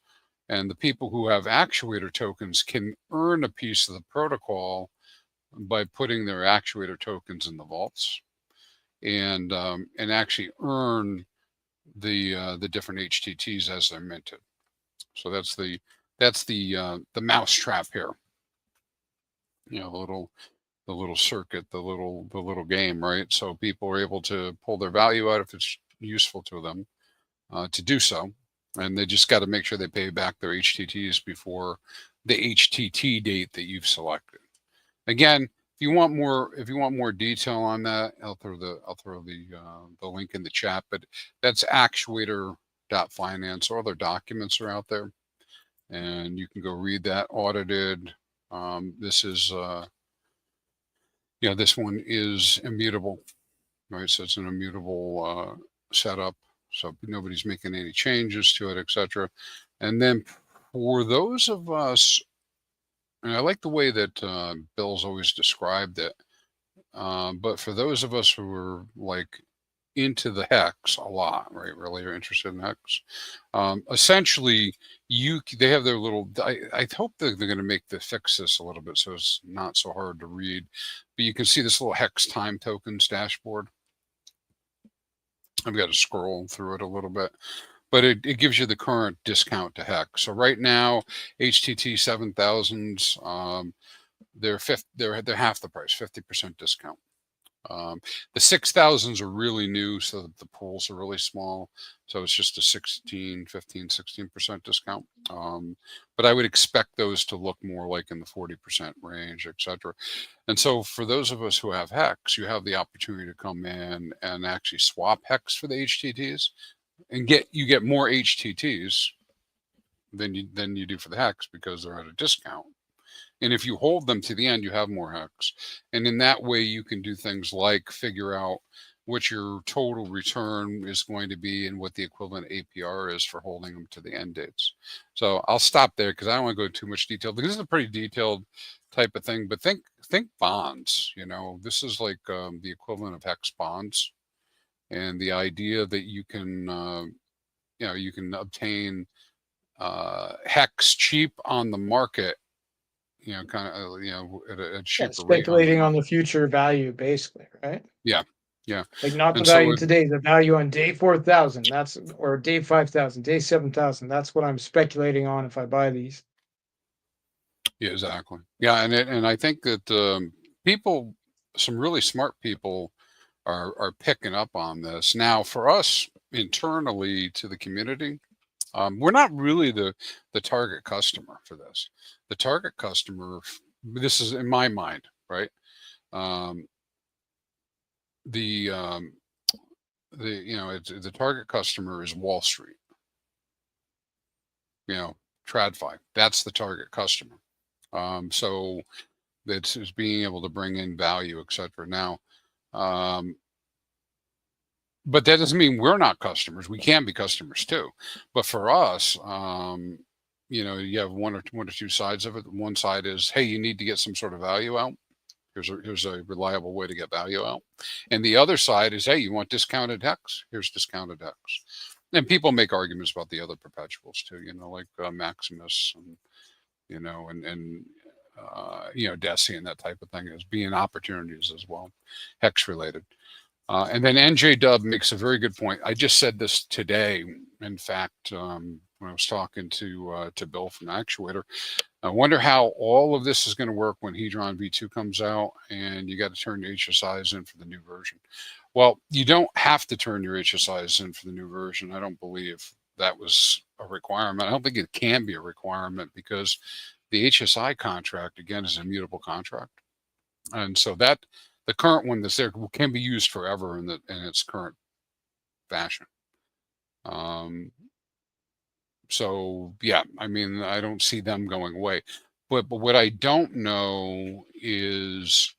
And the people who have Actuator tokens can earn a piece of the protocol by putting their Actuator tokens in the vaults, and actually earn the different HTTs as they're minted. So that's the mousetrap here. You know, the little circuit, the little game, right? So people are able to pull their value out if it's useful to them to do so, and they just got to make sure they pay back their HTTs before the HTT date that you've selected. Again, if you want more detail on that, I'll throw the link in the chat. But that's actuator.finance. All their documents are out there, and you can go read that. Audited. This is this one is immutable, right? So it's an immutable setup, so nobody's making any changes to it, etc. And then for those of us, and I like the way that Bill's always described it, but for those of us who are like into the hex a lot, right? Really are interested in hex. Essentially, they have their little. I hope they're going to fix this a little bit so it's not so hard to read. But you can see this little hex time tokens dashboard. I've got to scroll through it a little bit, but it gives you the current discount to hex. So right now, HTT 7000s, they're half the price, 50% discount. The 6,000s are really new, so the pools are really small. So it's just a 16% discount. But I would expect those to look more like in the 40% range, etc. And so for those of us who have hex, you have the opportunity to come in and actually swap hex for the HTTs, and you get more HTTs than you do for the hex because they're at a discount. And if you hold them to the end, you have more hex. And in that way, you can do things like figure out what your total return is going to be and what the equivalent APR is for holding them to the end dates. So I'll stop there because I don't want to go into too much detail. This is a pretty detailed type of thing, but think bonds. You know, this is like the equivalent of hex bonds, and the idea that you can you can obtain hex cheap on the market, kind of, at a cheaper speculating on the future value, basically, right? Yeah. Like not the And value so today, the value on day 4,000. That's or day 5,000, day 7,000. That's what I'm speculating on if I buy these. Yeah, exactly. Yeah, and I think that people, some really smart people, are picking up on this now. For us internally to the community, we're not really the target customer for this. The target customer, this is in my mind, right? The the target customer is Wall Street. TradFi. That's the target customer. So that's is being able to bring in value, etc. Now, but that doesn't mean we're not customers. We can be customers too. But for us, you have one or two sides of it. One side is, hey, you need to get some sort of value out. Here's a reliable way to get value out. And the other side is, hey, you want discounted hex? Here's discounted hex. And people make arguments about the other perpetuals too, like Maximus and Deci and that type of thing as being opportunities as well, hex related. And then NJ Dub makes a very good point. I just said this today. In fact, when I was talking to Bill from Actuator. I wonder how all of this is going to work when Hedron V2 comes out and you got to turn your HSIs in for the new version. Well, you don't have to turn your HSIs in for the new version. I don't believe that was a requirement. I don't think it can be a requirement because the HSI contract, again, is a mutable contract. And so that the current one that's there can be used forever in its current fashion. So yeah, I mean, I don't see them going away. But what I don't know is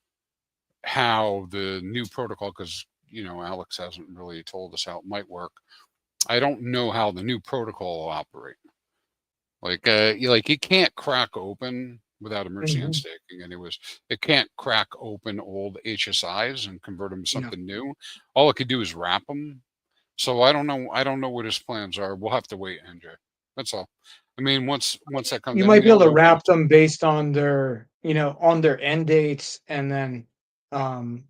how the new protocol, because Alex hasn't really told us how it might work. I don't know how the new protocol will operate. Like it can't crack open without a mercy unstaking. Anyways, it can't crack open old HSIs and convert them to something new. All it could do is wrap them. So I don't know. I don't know what his plans are. We'll have to wait, NJ. That's all. I mean, once that comes, You might be able to wrap them based on their, on their end dates, and then, have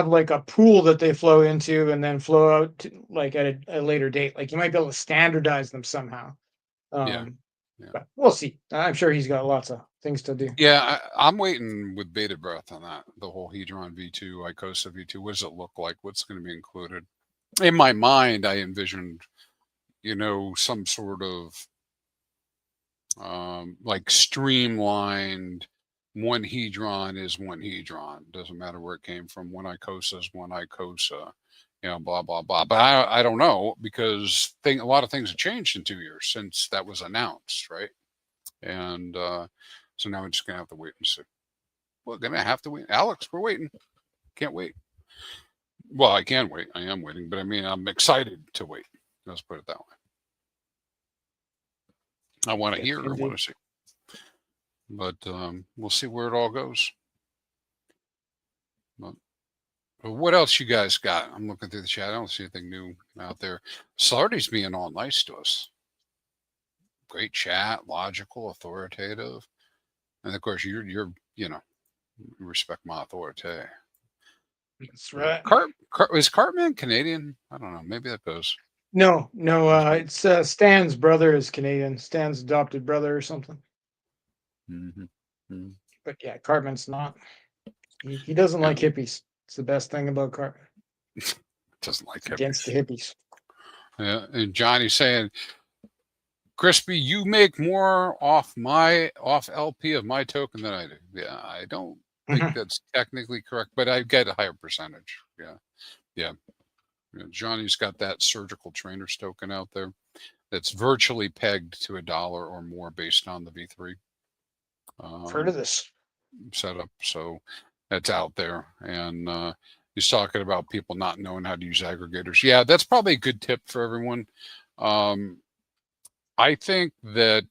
like a pool that they flow into, and then flow out to, like at a later date. Like you might be able to standardize them somehow. Yeah. But we'll see. I'm sure he's got lots of things to do. Yeah, I'm waiting with bated breath on that. The whole Hedron V2, ICOSA V2. What does it look like? What's going to be included? In my mind, I envisioned, some sort of like streamlined. One Hedron is one Hedron. Doesn't matter where it came from. One ICOSA is one ICOSA. Blah blah blah. But I don't know, because a lot of things have changed in 2 years since that was announced, right? And so now we're just gonna have to wait and see. We're gonna have to wait. Alex, we're waiting. Can't wait. Well, I can wait. I am waiting, but I mean, I'm excited to wait. Let's put it that way. I want to hear. I want to see. But we'll see where it all goes. But what else you guys got? I'm looking through the chat. I don't see anything new out there. Sardi's being all nice to us. Great chat, logical, authoritative, and of course you're you respect my authority. That's right. Is Cartman Canadian? I don't know. Maybe that goes. No. It's Stan's brother is Canadian. Stan's adopted brother or something. But yeah, Cartman's not. He doesn't like hippies. It's the best thing about Cartman. Doesn't like hippies. Against the hippies. Yeah, and Johnny's saying, Crispy, you make more off LP of my token than I do. Yeah, I don't think that's technically correct, but I get a higher percentage. Yeah. Johnny's got that surgical trainers token out there that's virtually pegged to $1 or more based on the V3 heard of this setup. So that's out there. And he's talking about people not knowing how to use aggregators. Yeah, that's probably a good tip for everyone. I think that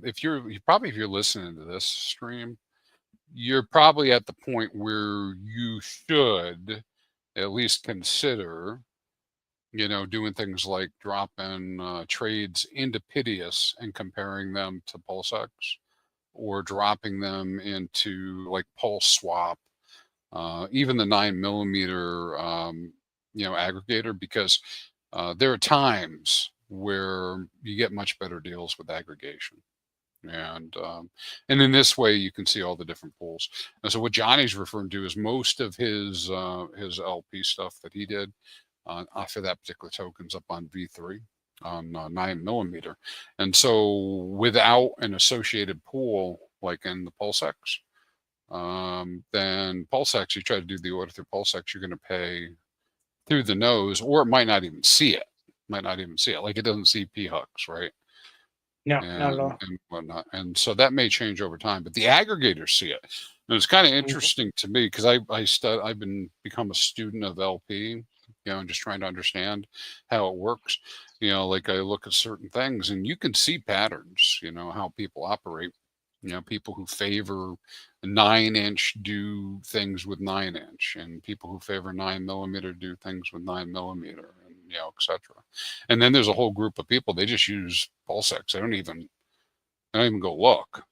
if you're listening to this stream, you're probably at the point where you should at least consider, doing things like dropping trades into Pitius and comparing them to PulseX, or dropping them into like Pulse Swap, even the 9mm, aggregator, because there are times where you get much better deals with aggregation. And in this way you can see all the different pools. And so what Johnny's referring to is most of his LP stuff that he did for that particular token's up on V3 on 9mm. And so without an associated pool like in the PulseX, then PulseX, you try to do the order through PulseX, you're going to pay through the nose, or it might not even see it. Like it doesn't see p-hux, right? No, not at all. And whatnot. And so that may change over time, but the aggregators see it. And it's kind of interesting to me, because I've become a student of LP, and just trying to understand how it works. Like I look at certain things and you can see patterns, how people operate. People who favor 9-inch do things with 9-inch, and people who favor 9mm do things with 9mm, and etc. And then there's a whole group of people, they just use PulseX. They don't even go look,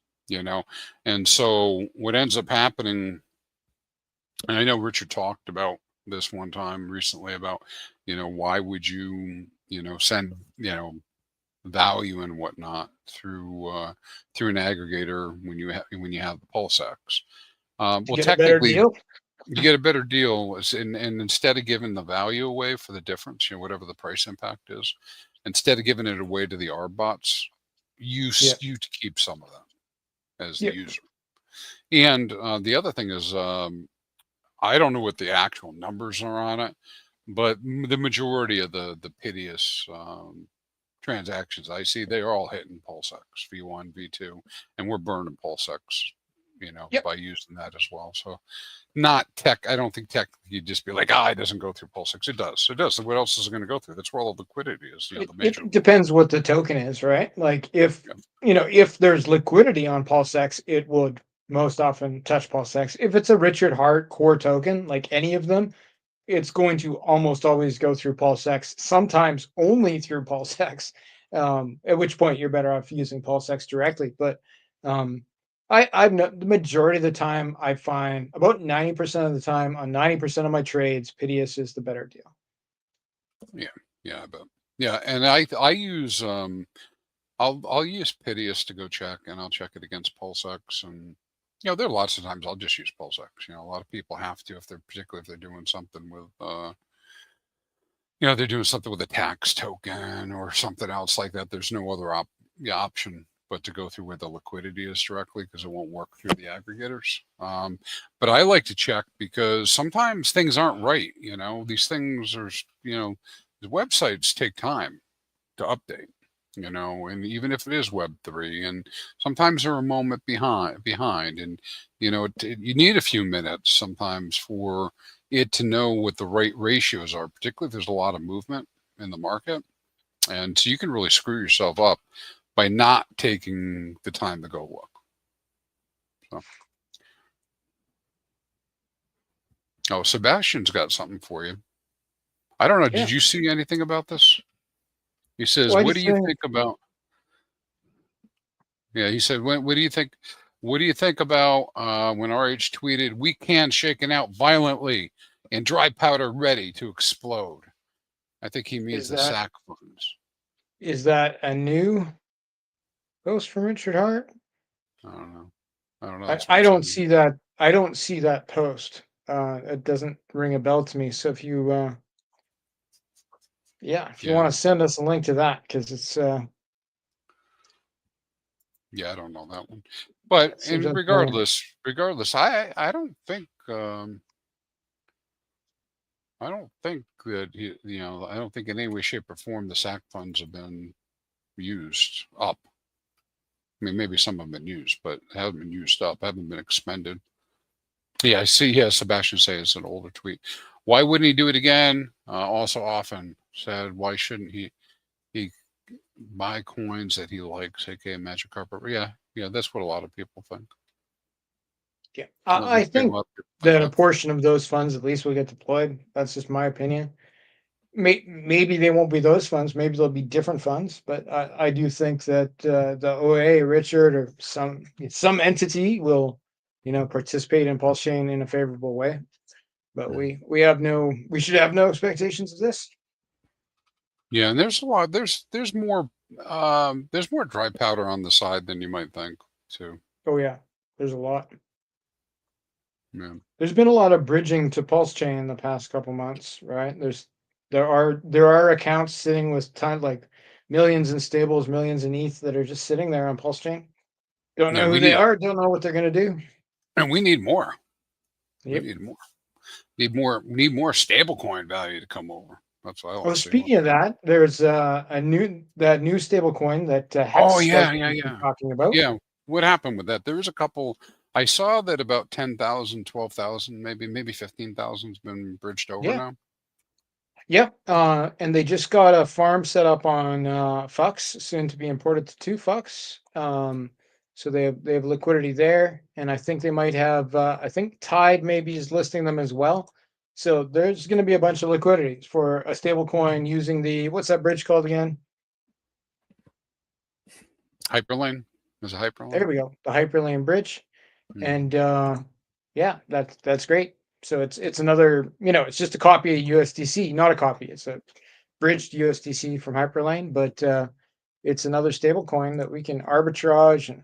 And so what ends up happening, and I know Richard talked about this one time recently about, why would you, send, value and whatnot through an aggregator when you have the PulseX. Well, Get a better technically, deal. you get a better deal, and instead of giving the value away for the difference, whatever the price impact is, instead of giving it away to the ARB bots, you keep some of that as the user. And the other thing is, I don't know what the actual numbers are on it, but the majority of the piteous transactions I see, they are all hitting PulseX V1, V2, and we're burning PulseX, by using that as well. So not tech. I don't think tech, you'd just be like, it doesn't go through PulseX. It does. It does. What else is it going to go through? That's where all the liquidity is. The major. It depends what the token is, right? Like if if there's liquidity on PulseX, it would most often touch PulseX. If it's a Richard Hart core token, like any of them, it's going to almost always go through PulseX, sometimes only through PulseX, at which point you're better off using PulseX directly. But the majority of the time, I find about 90% of the time on 90% of my trades, Piteous is the better deal. Yeah, I bet. Yeah, and I use I'll use Piteous to go check, and I'll check it against PulseX, and there are lots of times I'll just use PulseX. A lot of people have to, particularly if they're doing something with they're doing something with a tax token or something else like that. There's no other option but to go through where the liquidity is directly, because it won't work through the aggregators. But I like to check because sometimes things aren't right. These things are, the websites take time to update, and even if it is Web3, and sometimes they're a moment behind, and, you need a few minutes sometimes for it to know what the right ratios are, particularly if there's a lot of movement in the market. And so you can really screw yourself up by not taking the time to go look. So. Oh, Sebastian's got something for you. I don't know. Did you see anything about this? He says, what do you think about? Yeah, he said, what do you think? What do you think about when RH tweeted, "We can shaken out violently and dry powder ready to explode"? I think he means the SAC funds. Is that a new post from Richard Hart? I don't know. I don't see that. I don't see that post. It doesn't ring a bell to me. So if you, if you want to send us a link to that, because it's. Yeah, I don't know that one, but regardless, I don't think that I don't think in any way, shape, or form the SAC funds have been used up. I mean, maybe some have been used, but haven't been used up, haven't been expended. Yeah, I see. Yeah, Sebastian says it's an older tweet. Why wouldn't he do it again? Also often said, why shouldn't he buy coins that he likes, aka Magic Carpet? Yeah, that's what a lot of people think. Yeah, I think that a portion of those funds at least will get deployed. That's just my opinion. Maybe they won't be those funds. Maybe they'll be different funds. But I do think that the OA, Richard, or some entity will, participate in PulseChain in a favorable way. But we should have no expectations of this. Yeah, and there's a lot. There's more dry powder on the side than you might think too. Oh yeah, there's a lot. Yeah. There's been a lot of bridging to PulseChain in the past couple months, right? There are accounts sitting with like millions in stables, millions in ETH that are just sitting there on PulseChain. Don't know who they are, don't know what they're going to do. And we need more. Yep. We need more stablecoin value to come over. That's what I want to see. Speaking of that, there's a new stablecoin that Hex talking about. Yeah. What happened with that? There was a couple. I saw that about 10,000, 12,000, maybe 15,000 has been bridged over now. Yep. And they just got a farm set up on Fux, soon to be imported to 2 Fux. So they have liquidity there, and I think they might have. I think Tide maybe is listing them as well. So there's going to be a bunch of liquidity for a stable coin using what's that bridge called again? Hyperlane. There's a Hyperlane. There we go. The Hyperlane bridge. And that's great. So it's another, it's just a copy of USDC, not a copy. It's a bridged USDC from Hyperlane, but it's another stable coin that we can arbitrage and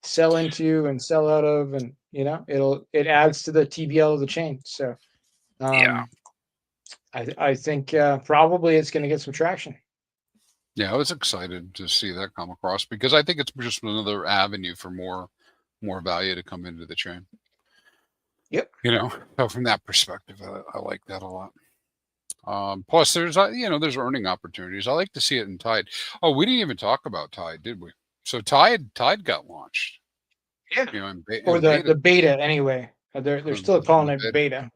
sell into and sell out of, and it adds to the TVL of the chain. So Yeah. I think probably it's going to get some traction. Yeah, I was excited to see that come across because I think it's just another avenue for more value to come into the chain. Yep. So from that perspective, I like that a lot. Plus, there's there's earning opportunities. I like to see it in Tide. Oh, we didn't even talk about Tide, did we? So Tide got launched. Yeah. In Or beta. the beta anyway. They're still calling it beta.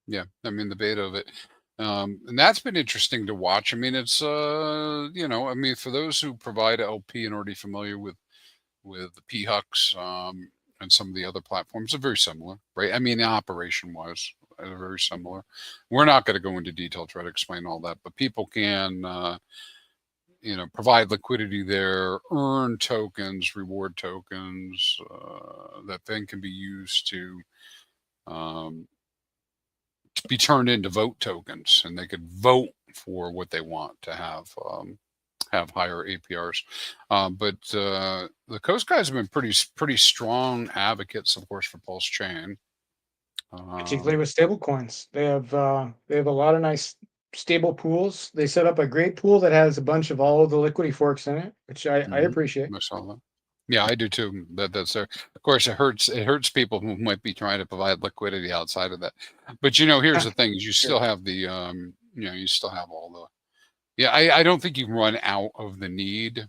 Yeah, I mean the beta of it. And that's been interesting to watch. I mean, it's I mean, for those who provide LP and already familiar with the PHUX and some of the other platforms, are very similar, right? I mean, operation wise, they're very similar. We're not going to go into detail, try to explain all that, but people can provide liquidity there, earn tokens, reward tokens that then can be used to be turned into vote tokens, and they could vote for what they want to have higher APRs. But the Coast guys have been pretty strong advocates, of course, for PulseChain. Particularly with stable coins. They have a lot of nice stable pools. They set up a great pool that has a bunch of all of the liquidity forks in it, which I appreciate. I saw that. Yeah, I do too. That's there. Of course, it hurts people who might be trying to provide liquidity outside of that. But here's the thing: is you still have the you still have all the. Yeah, I don't think you run out of the need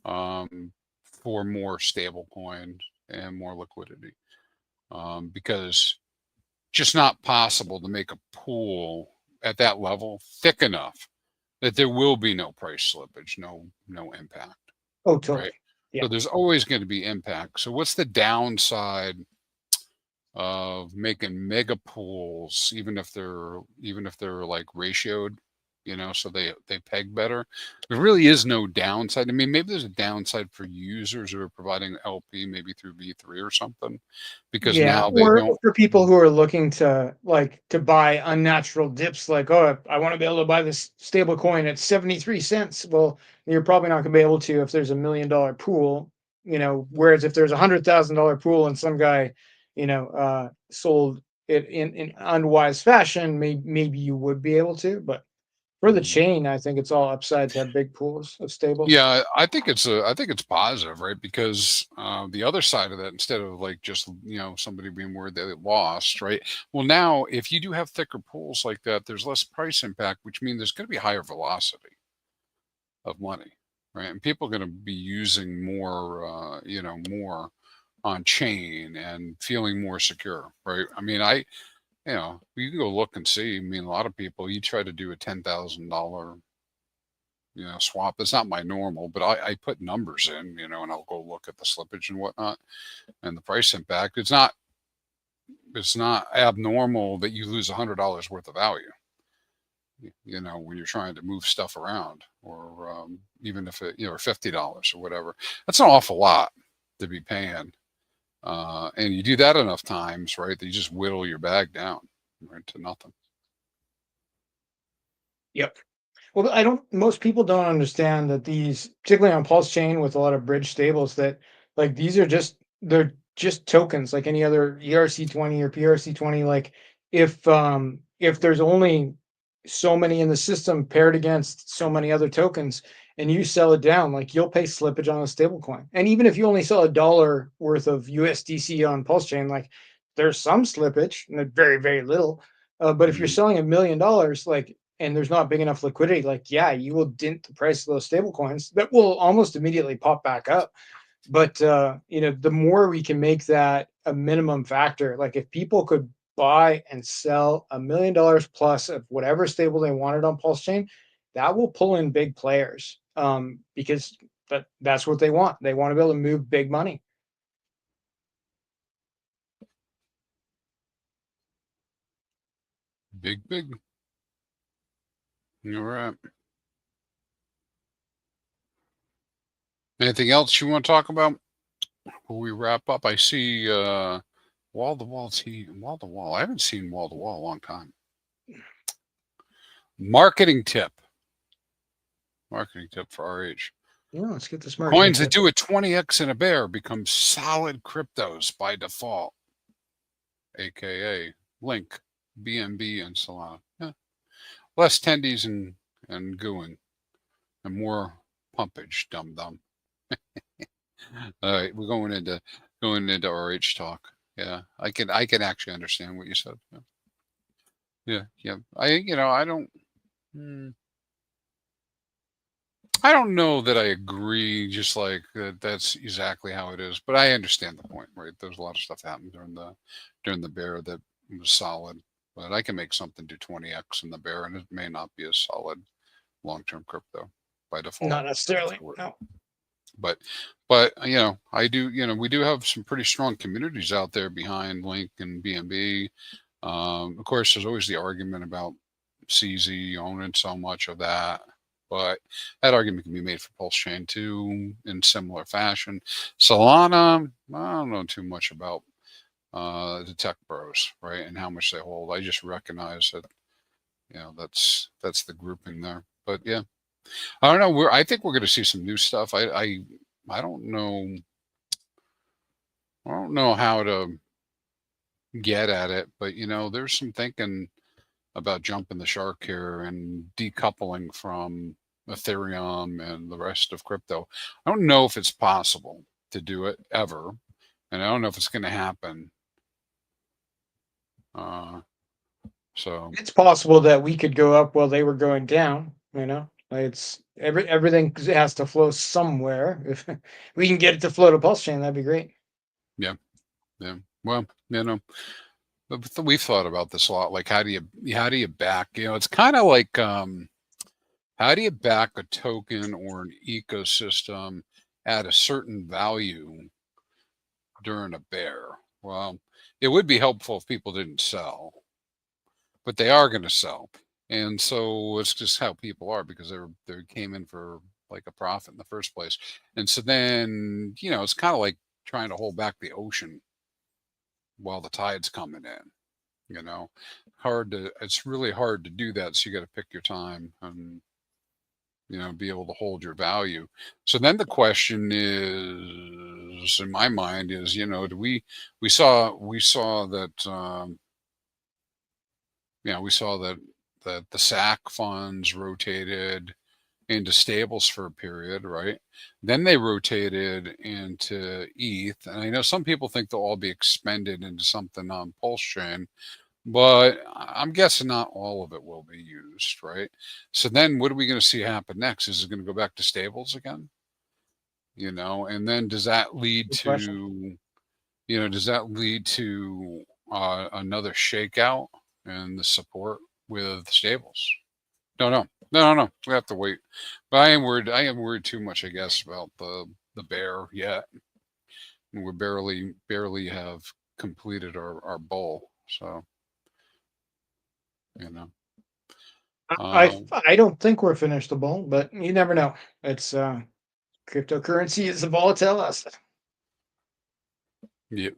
for more stable coins and more liquidity because just not possible to make a pool at that level thick enough that there will be no price slippage, no impact. Oh, totally. Right? Yeah. So there's always going to be impact. So what's the downside of making mega pools, even if they're like ratioed, so they peg better? There really is no downside. I mean, maybe there's a downside for users who are providing LP, maybe through V3 or something, because now they or don't. for people who are looking to buy unnatural dips, like, oh, I want to be able to buy this stable coin at 73 cents. Well, you're probably not going to be able to if there's $1 million pool, whereas if there's $100,000 pool and some guy, sold it in unwise fashion, maybe you would be able to, but for the chain, I think it's all upside to have big pools of stables. Yeah, I think it's positive, right? Because the other side of that, instead of like just somebody being worried that they lost, right? Well, now if you do have thicker pools like that, there's less price impact, which means there's going to be higher velocity of money, right? And people are going to be using more, more on chain and feeling more secure, right? I mean, you can go look and see. I mean, a lot of people, you try to do a $10,000 swap. That's not my normal, but I put numbers in, and I'll go look at the slippage and whatnot and the price impact. It's not abnormal that you lose $100 worth of value, when you're trying to move stuff around, or even if it, or $50 or whatever. That's an awful lot to be paying. And you do that enough times, right, that you just whittle your bag down, right, to nothing. Yep. Well, most people don't understand that these, particularly on PulseChain with a lot of bridge stables, that like they're just tokens like any other ERC20 or PRC20. Like if there's only so many in the system paired against so many other tokens and you sell it down, like you'll pay slippage on a stable coin. And even if you only sell $1 worth of USDC on PulseChain, like there's some slippage, and very, very little. But if you're selling $1 million, like, and there's not big enough liquidity, like, yeah, you will dent the price of those stable coins that will almost immediately pop back up. But the more we can make that a minimum factor, like if people could buy and sell $1 million plus of whatever stable they wanted on PulseChain, that will pull in big players, because that's what they want. They want to be able to move big money. Big. All right. Anything else you want to talk about before we wrap up? I see wall to wall. I haven't seen wall to wall a long time. Marketing tip for RH. Yeah, let's get this market. Coins that do a 20x in a bear become solid cryptos by default, aka Link, BNB, and Solana. Yeah. Less tendies and gooing, and more pumpage, dum dum. All right, we're going into RH talk. Yeah, I can actually understand what you said. Yeah. I don't know that I agree. Just like that's exactly how it is, but I understand the point, right? There's a lot of stuff happened during the bear that was solid, but I can make something do 20x in the bear, and it may not be a solid long-term crypto by default. Not necessarily. No. But I do. We do have some pretty strong communities out there behind Link and BNB. Of course, there's always the argument about CZ owning so much of that, but that argument can be made for PulseChain too in similar fashion. Solana, I don't know too much about the tech bros, right, and how much they hold. I just recognize that that's the grouping there. But yeah, I don't know. I think we're going to see some new stuff. I don't know. I don't know how to get at it, but there's some thinking about jumping the shark here and decoupling from Ethereum and the rest of crypto. I don't know if it's possible to do it ever, and I don't know if it's going to happen. So it's possible that we could go up while they were going down. It's everything has to flow somewhere. If we can get it to flow to PulseChain, that'd be great. Yeah. Well, we've thought about this a lot. Like, how do you back? It's kind of like how do you back a token or an ecosystem at a certain value during a bear? Well, it would be helpful if people didn't sell, but they are going to sell, and so it's just how people are, because they came in for like a profit in the first place, and so then it's kind of like trying to hold back the ocean while the tide's coming in. It's really hard to do that, so you got to pick your time and be able to hold your value. So then the question is, in my mind, is do we saw that we saw that the SAC funds rotated into stables for a period, right? Then they rotated into ETH, and I know some people think they'll all be expended into something on PulseChain, but I'm guessing not all of it will be used, right? So then what are we going to see happen next? Is it going to go back to stables again? And then does that lead to another shakeout in the support with stables? No. We have to wait. But I am worried too much, I guess, about the bear yet. We barely have completed our bull. So I don't think we're finished the bull, but you never know. It's cryptocurrency is a volatile asset. Yep.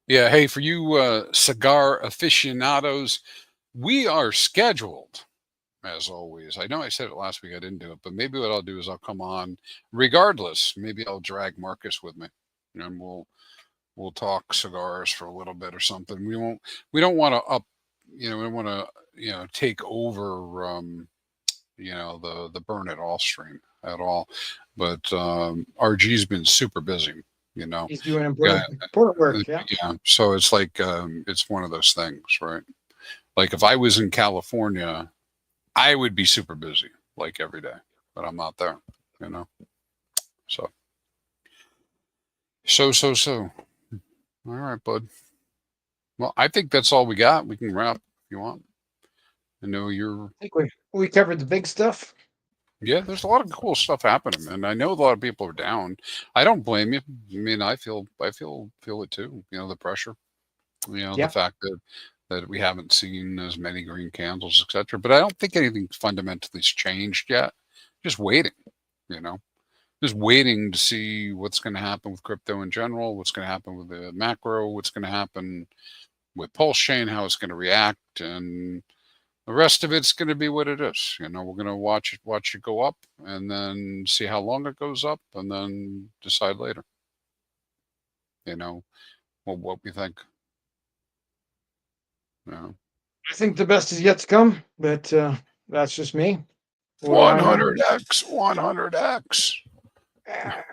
Yeah. Hey, for you cigar aficionados, we are scheduled, as always. I know I said it last week, I didn't do it, but maybe what I'll do is I'll come on regardless. Maybe I'll drag Marcus with me, and we'll talk cigars for a little bit or something. We don't want to we don't want to take over the burn it all stream at all. But RG's been super busy. He's doing important work. Yeah. So it's like it's one of those things, right? Like if I was in California, I would be super busy like every day, but I'm not there. So. All right, bud. Well, I think that's all we got. We can wrap if you want. I know I think we covered the big stuff. Yeah, there's a lot of cool stuff happening, and I know a lot of people are down. I don't blame you. I mean, I feel it too. The pressure. The fact that we haven't seen as many green candles, etc. But I don't think anything fundamentally's changed yet. Just waiting. Just waiting to see what's going to happen with crypto in general, what's going to happen with the macro, what's going to happen with PulseChain, how it's going to react, and The rest of it's going to be what it is. You know, we're going to watch it go up, and then see how long it goes up, and then decide later. You know, what we think. You know. I think the best is yet to come, but that's just me. What do I know? 100x, 100x. Ah,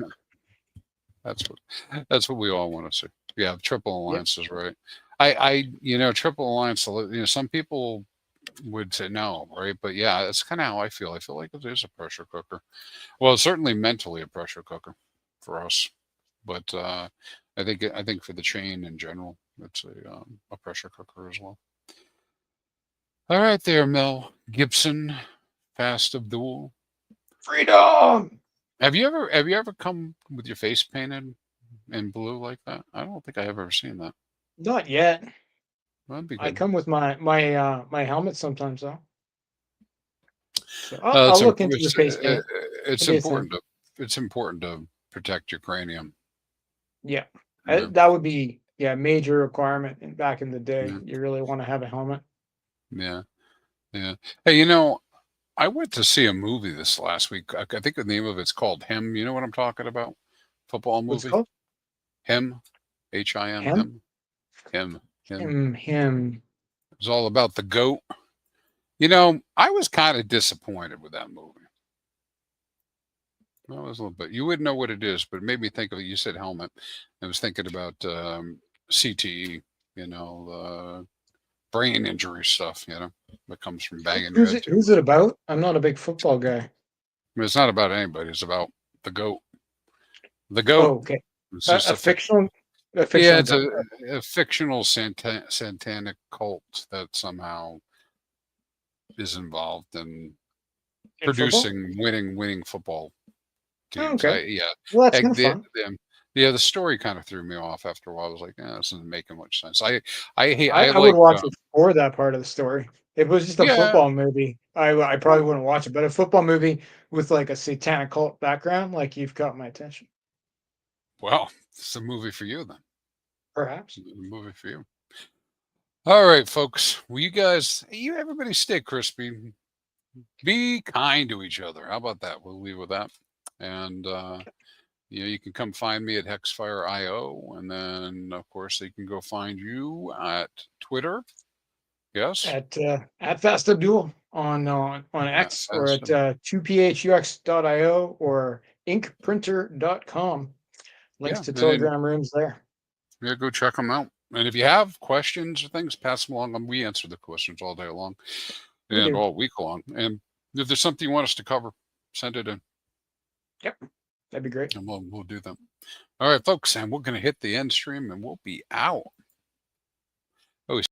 That's what we all want to see. Yeah, triple alliances, right? I triple alliance. Some people would say no, right? But yeah, that's kind of how I feel. I feel like it is a pressure cooker. Well, certainly mentally a pressure cooker for us, but I think for the chain in general, it's a pressure cooker as well. All right, there, Mel Gibson, Fast Abdul. freedom. Have you ever come with your face painted in blue like that? I don't think I've ever seen that. Not yet. That'd be I good. come with my helmet sometimes though. So It's I'll look into the face paint. it's It'll be a thing. important to protect your cranium. Yeah, You know? that would be major requirement back in the day. Yeah, You really want to have a helmet. yeah, yeah. Hey, I went to see a movie this last week. I think the name of it's called Him. You know what I'm talking about? Football What's it movie. called? Him, HIM, Him. him. Him. It's all about the goat. I was kind of disappointed with that movie. I was a little bit. You wouldn't know what it is, but it made me think of it. You said helmet. I was thinking about CTE. Brain injury stuff. That comes from banging your head too Who's much. it about? I'm not a big football guy. I mean, it's not about anybody. It's about the goat. The goat. Oh, okay. It's just A fictional. A yeah, fictional. it's a fictional satanic cult that somehow is involved in In football. producing winning football Oh, teams. okay. Well, that's kind of fun. The story kind of threw me off after a while. I was like, this isn't making much sense. I hate I would like watch it for that part of the story. If it was just a yeah. football movie, I probably wouldn't watch it. But a football movie with like a satanic cult background, like you've got my attention. Well, it's a movie for you then. Perhaps. It's a movie for you. All right, folks. Well, everybody stay crispy. Be kind to each other. How about that? We'll leave with that. And you can come find me at Hexfire.io, and then of course they can go find you at Twitter. Yes. At Fast Abdul on X or at 2phux.io or inkprinter.com. Links Yeah. to Telegram rooms there. Yeah, go check them out. And if you have questions or things, pass them along. And we answer the questions all day long and all week long. And if there's something you want us to cover, send it in. Yep, that'd be great. And we'll do that. All right, folks, and we're going to hit the end stream and we'll be out. Oh.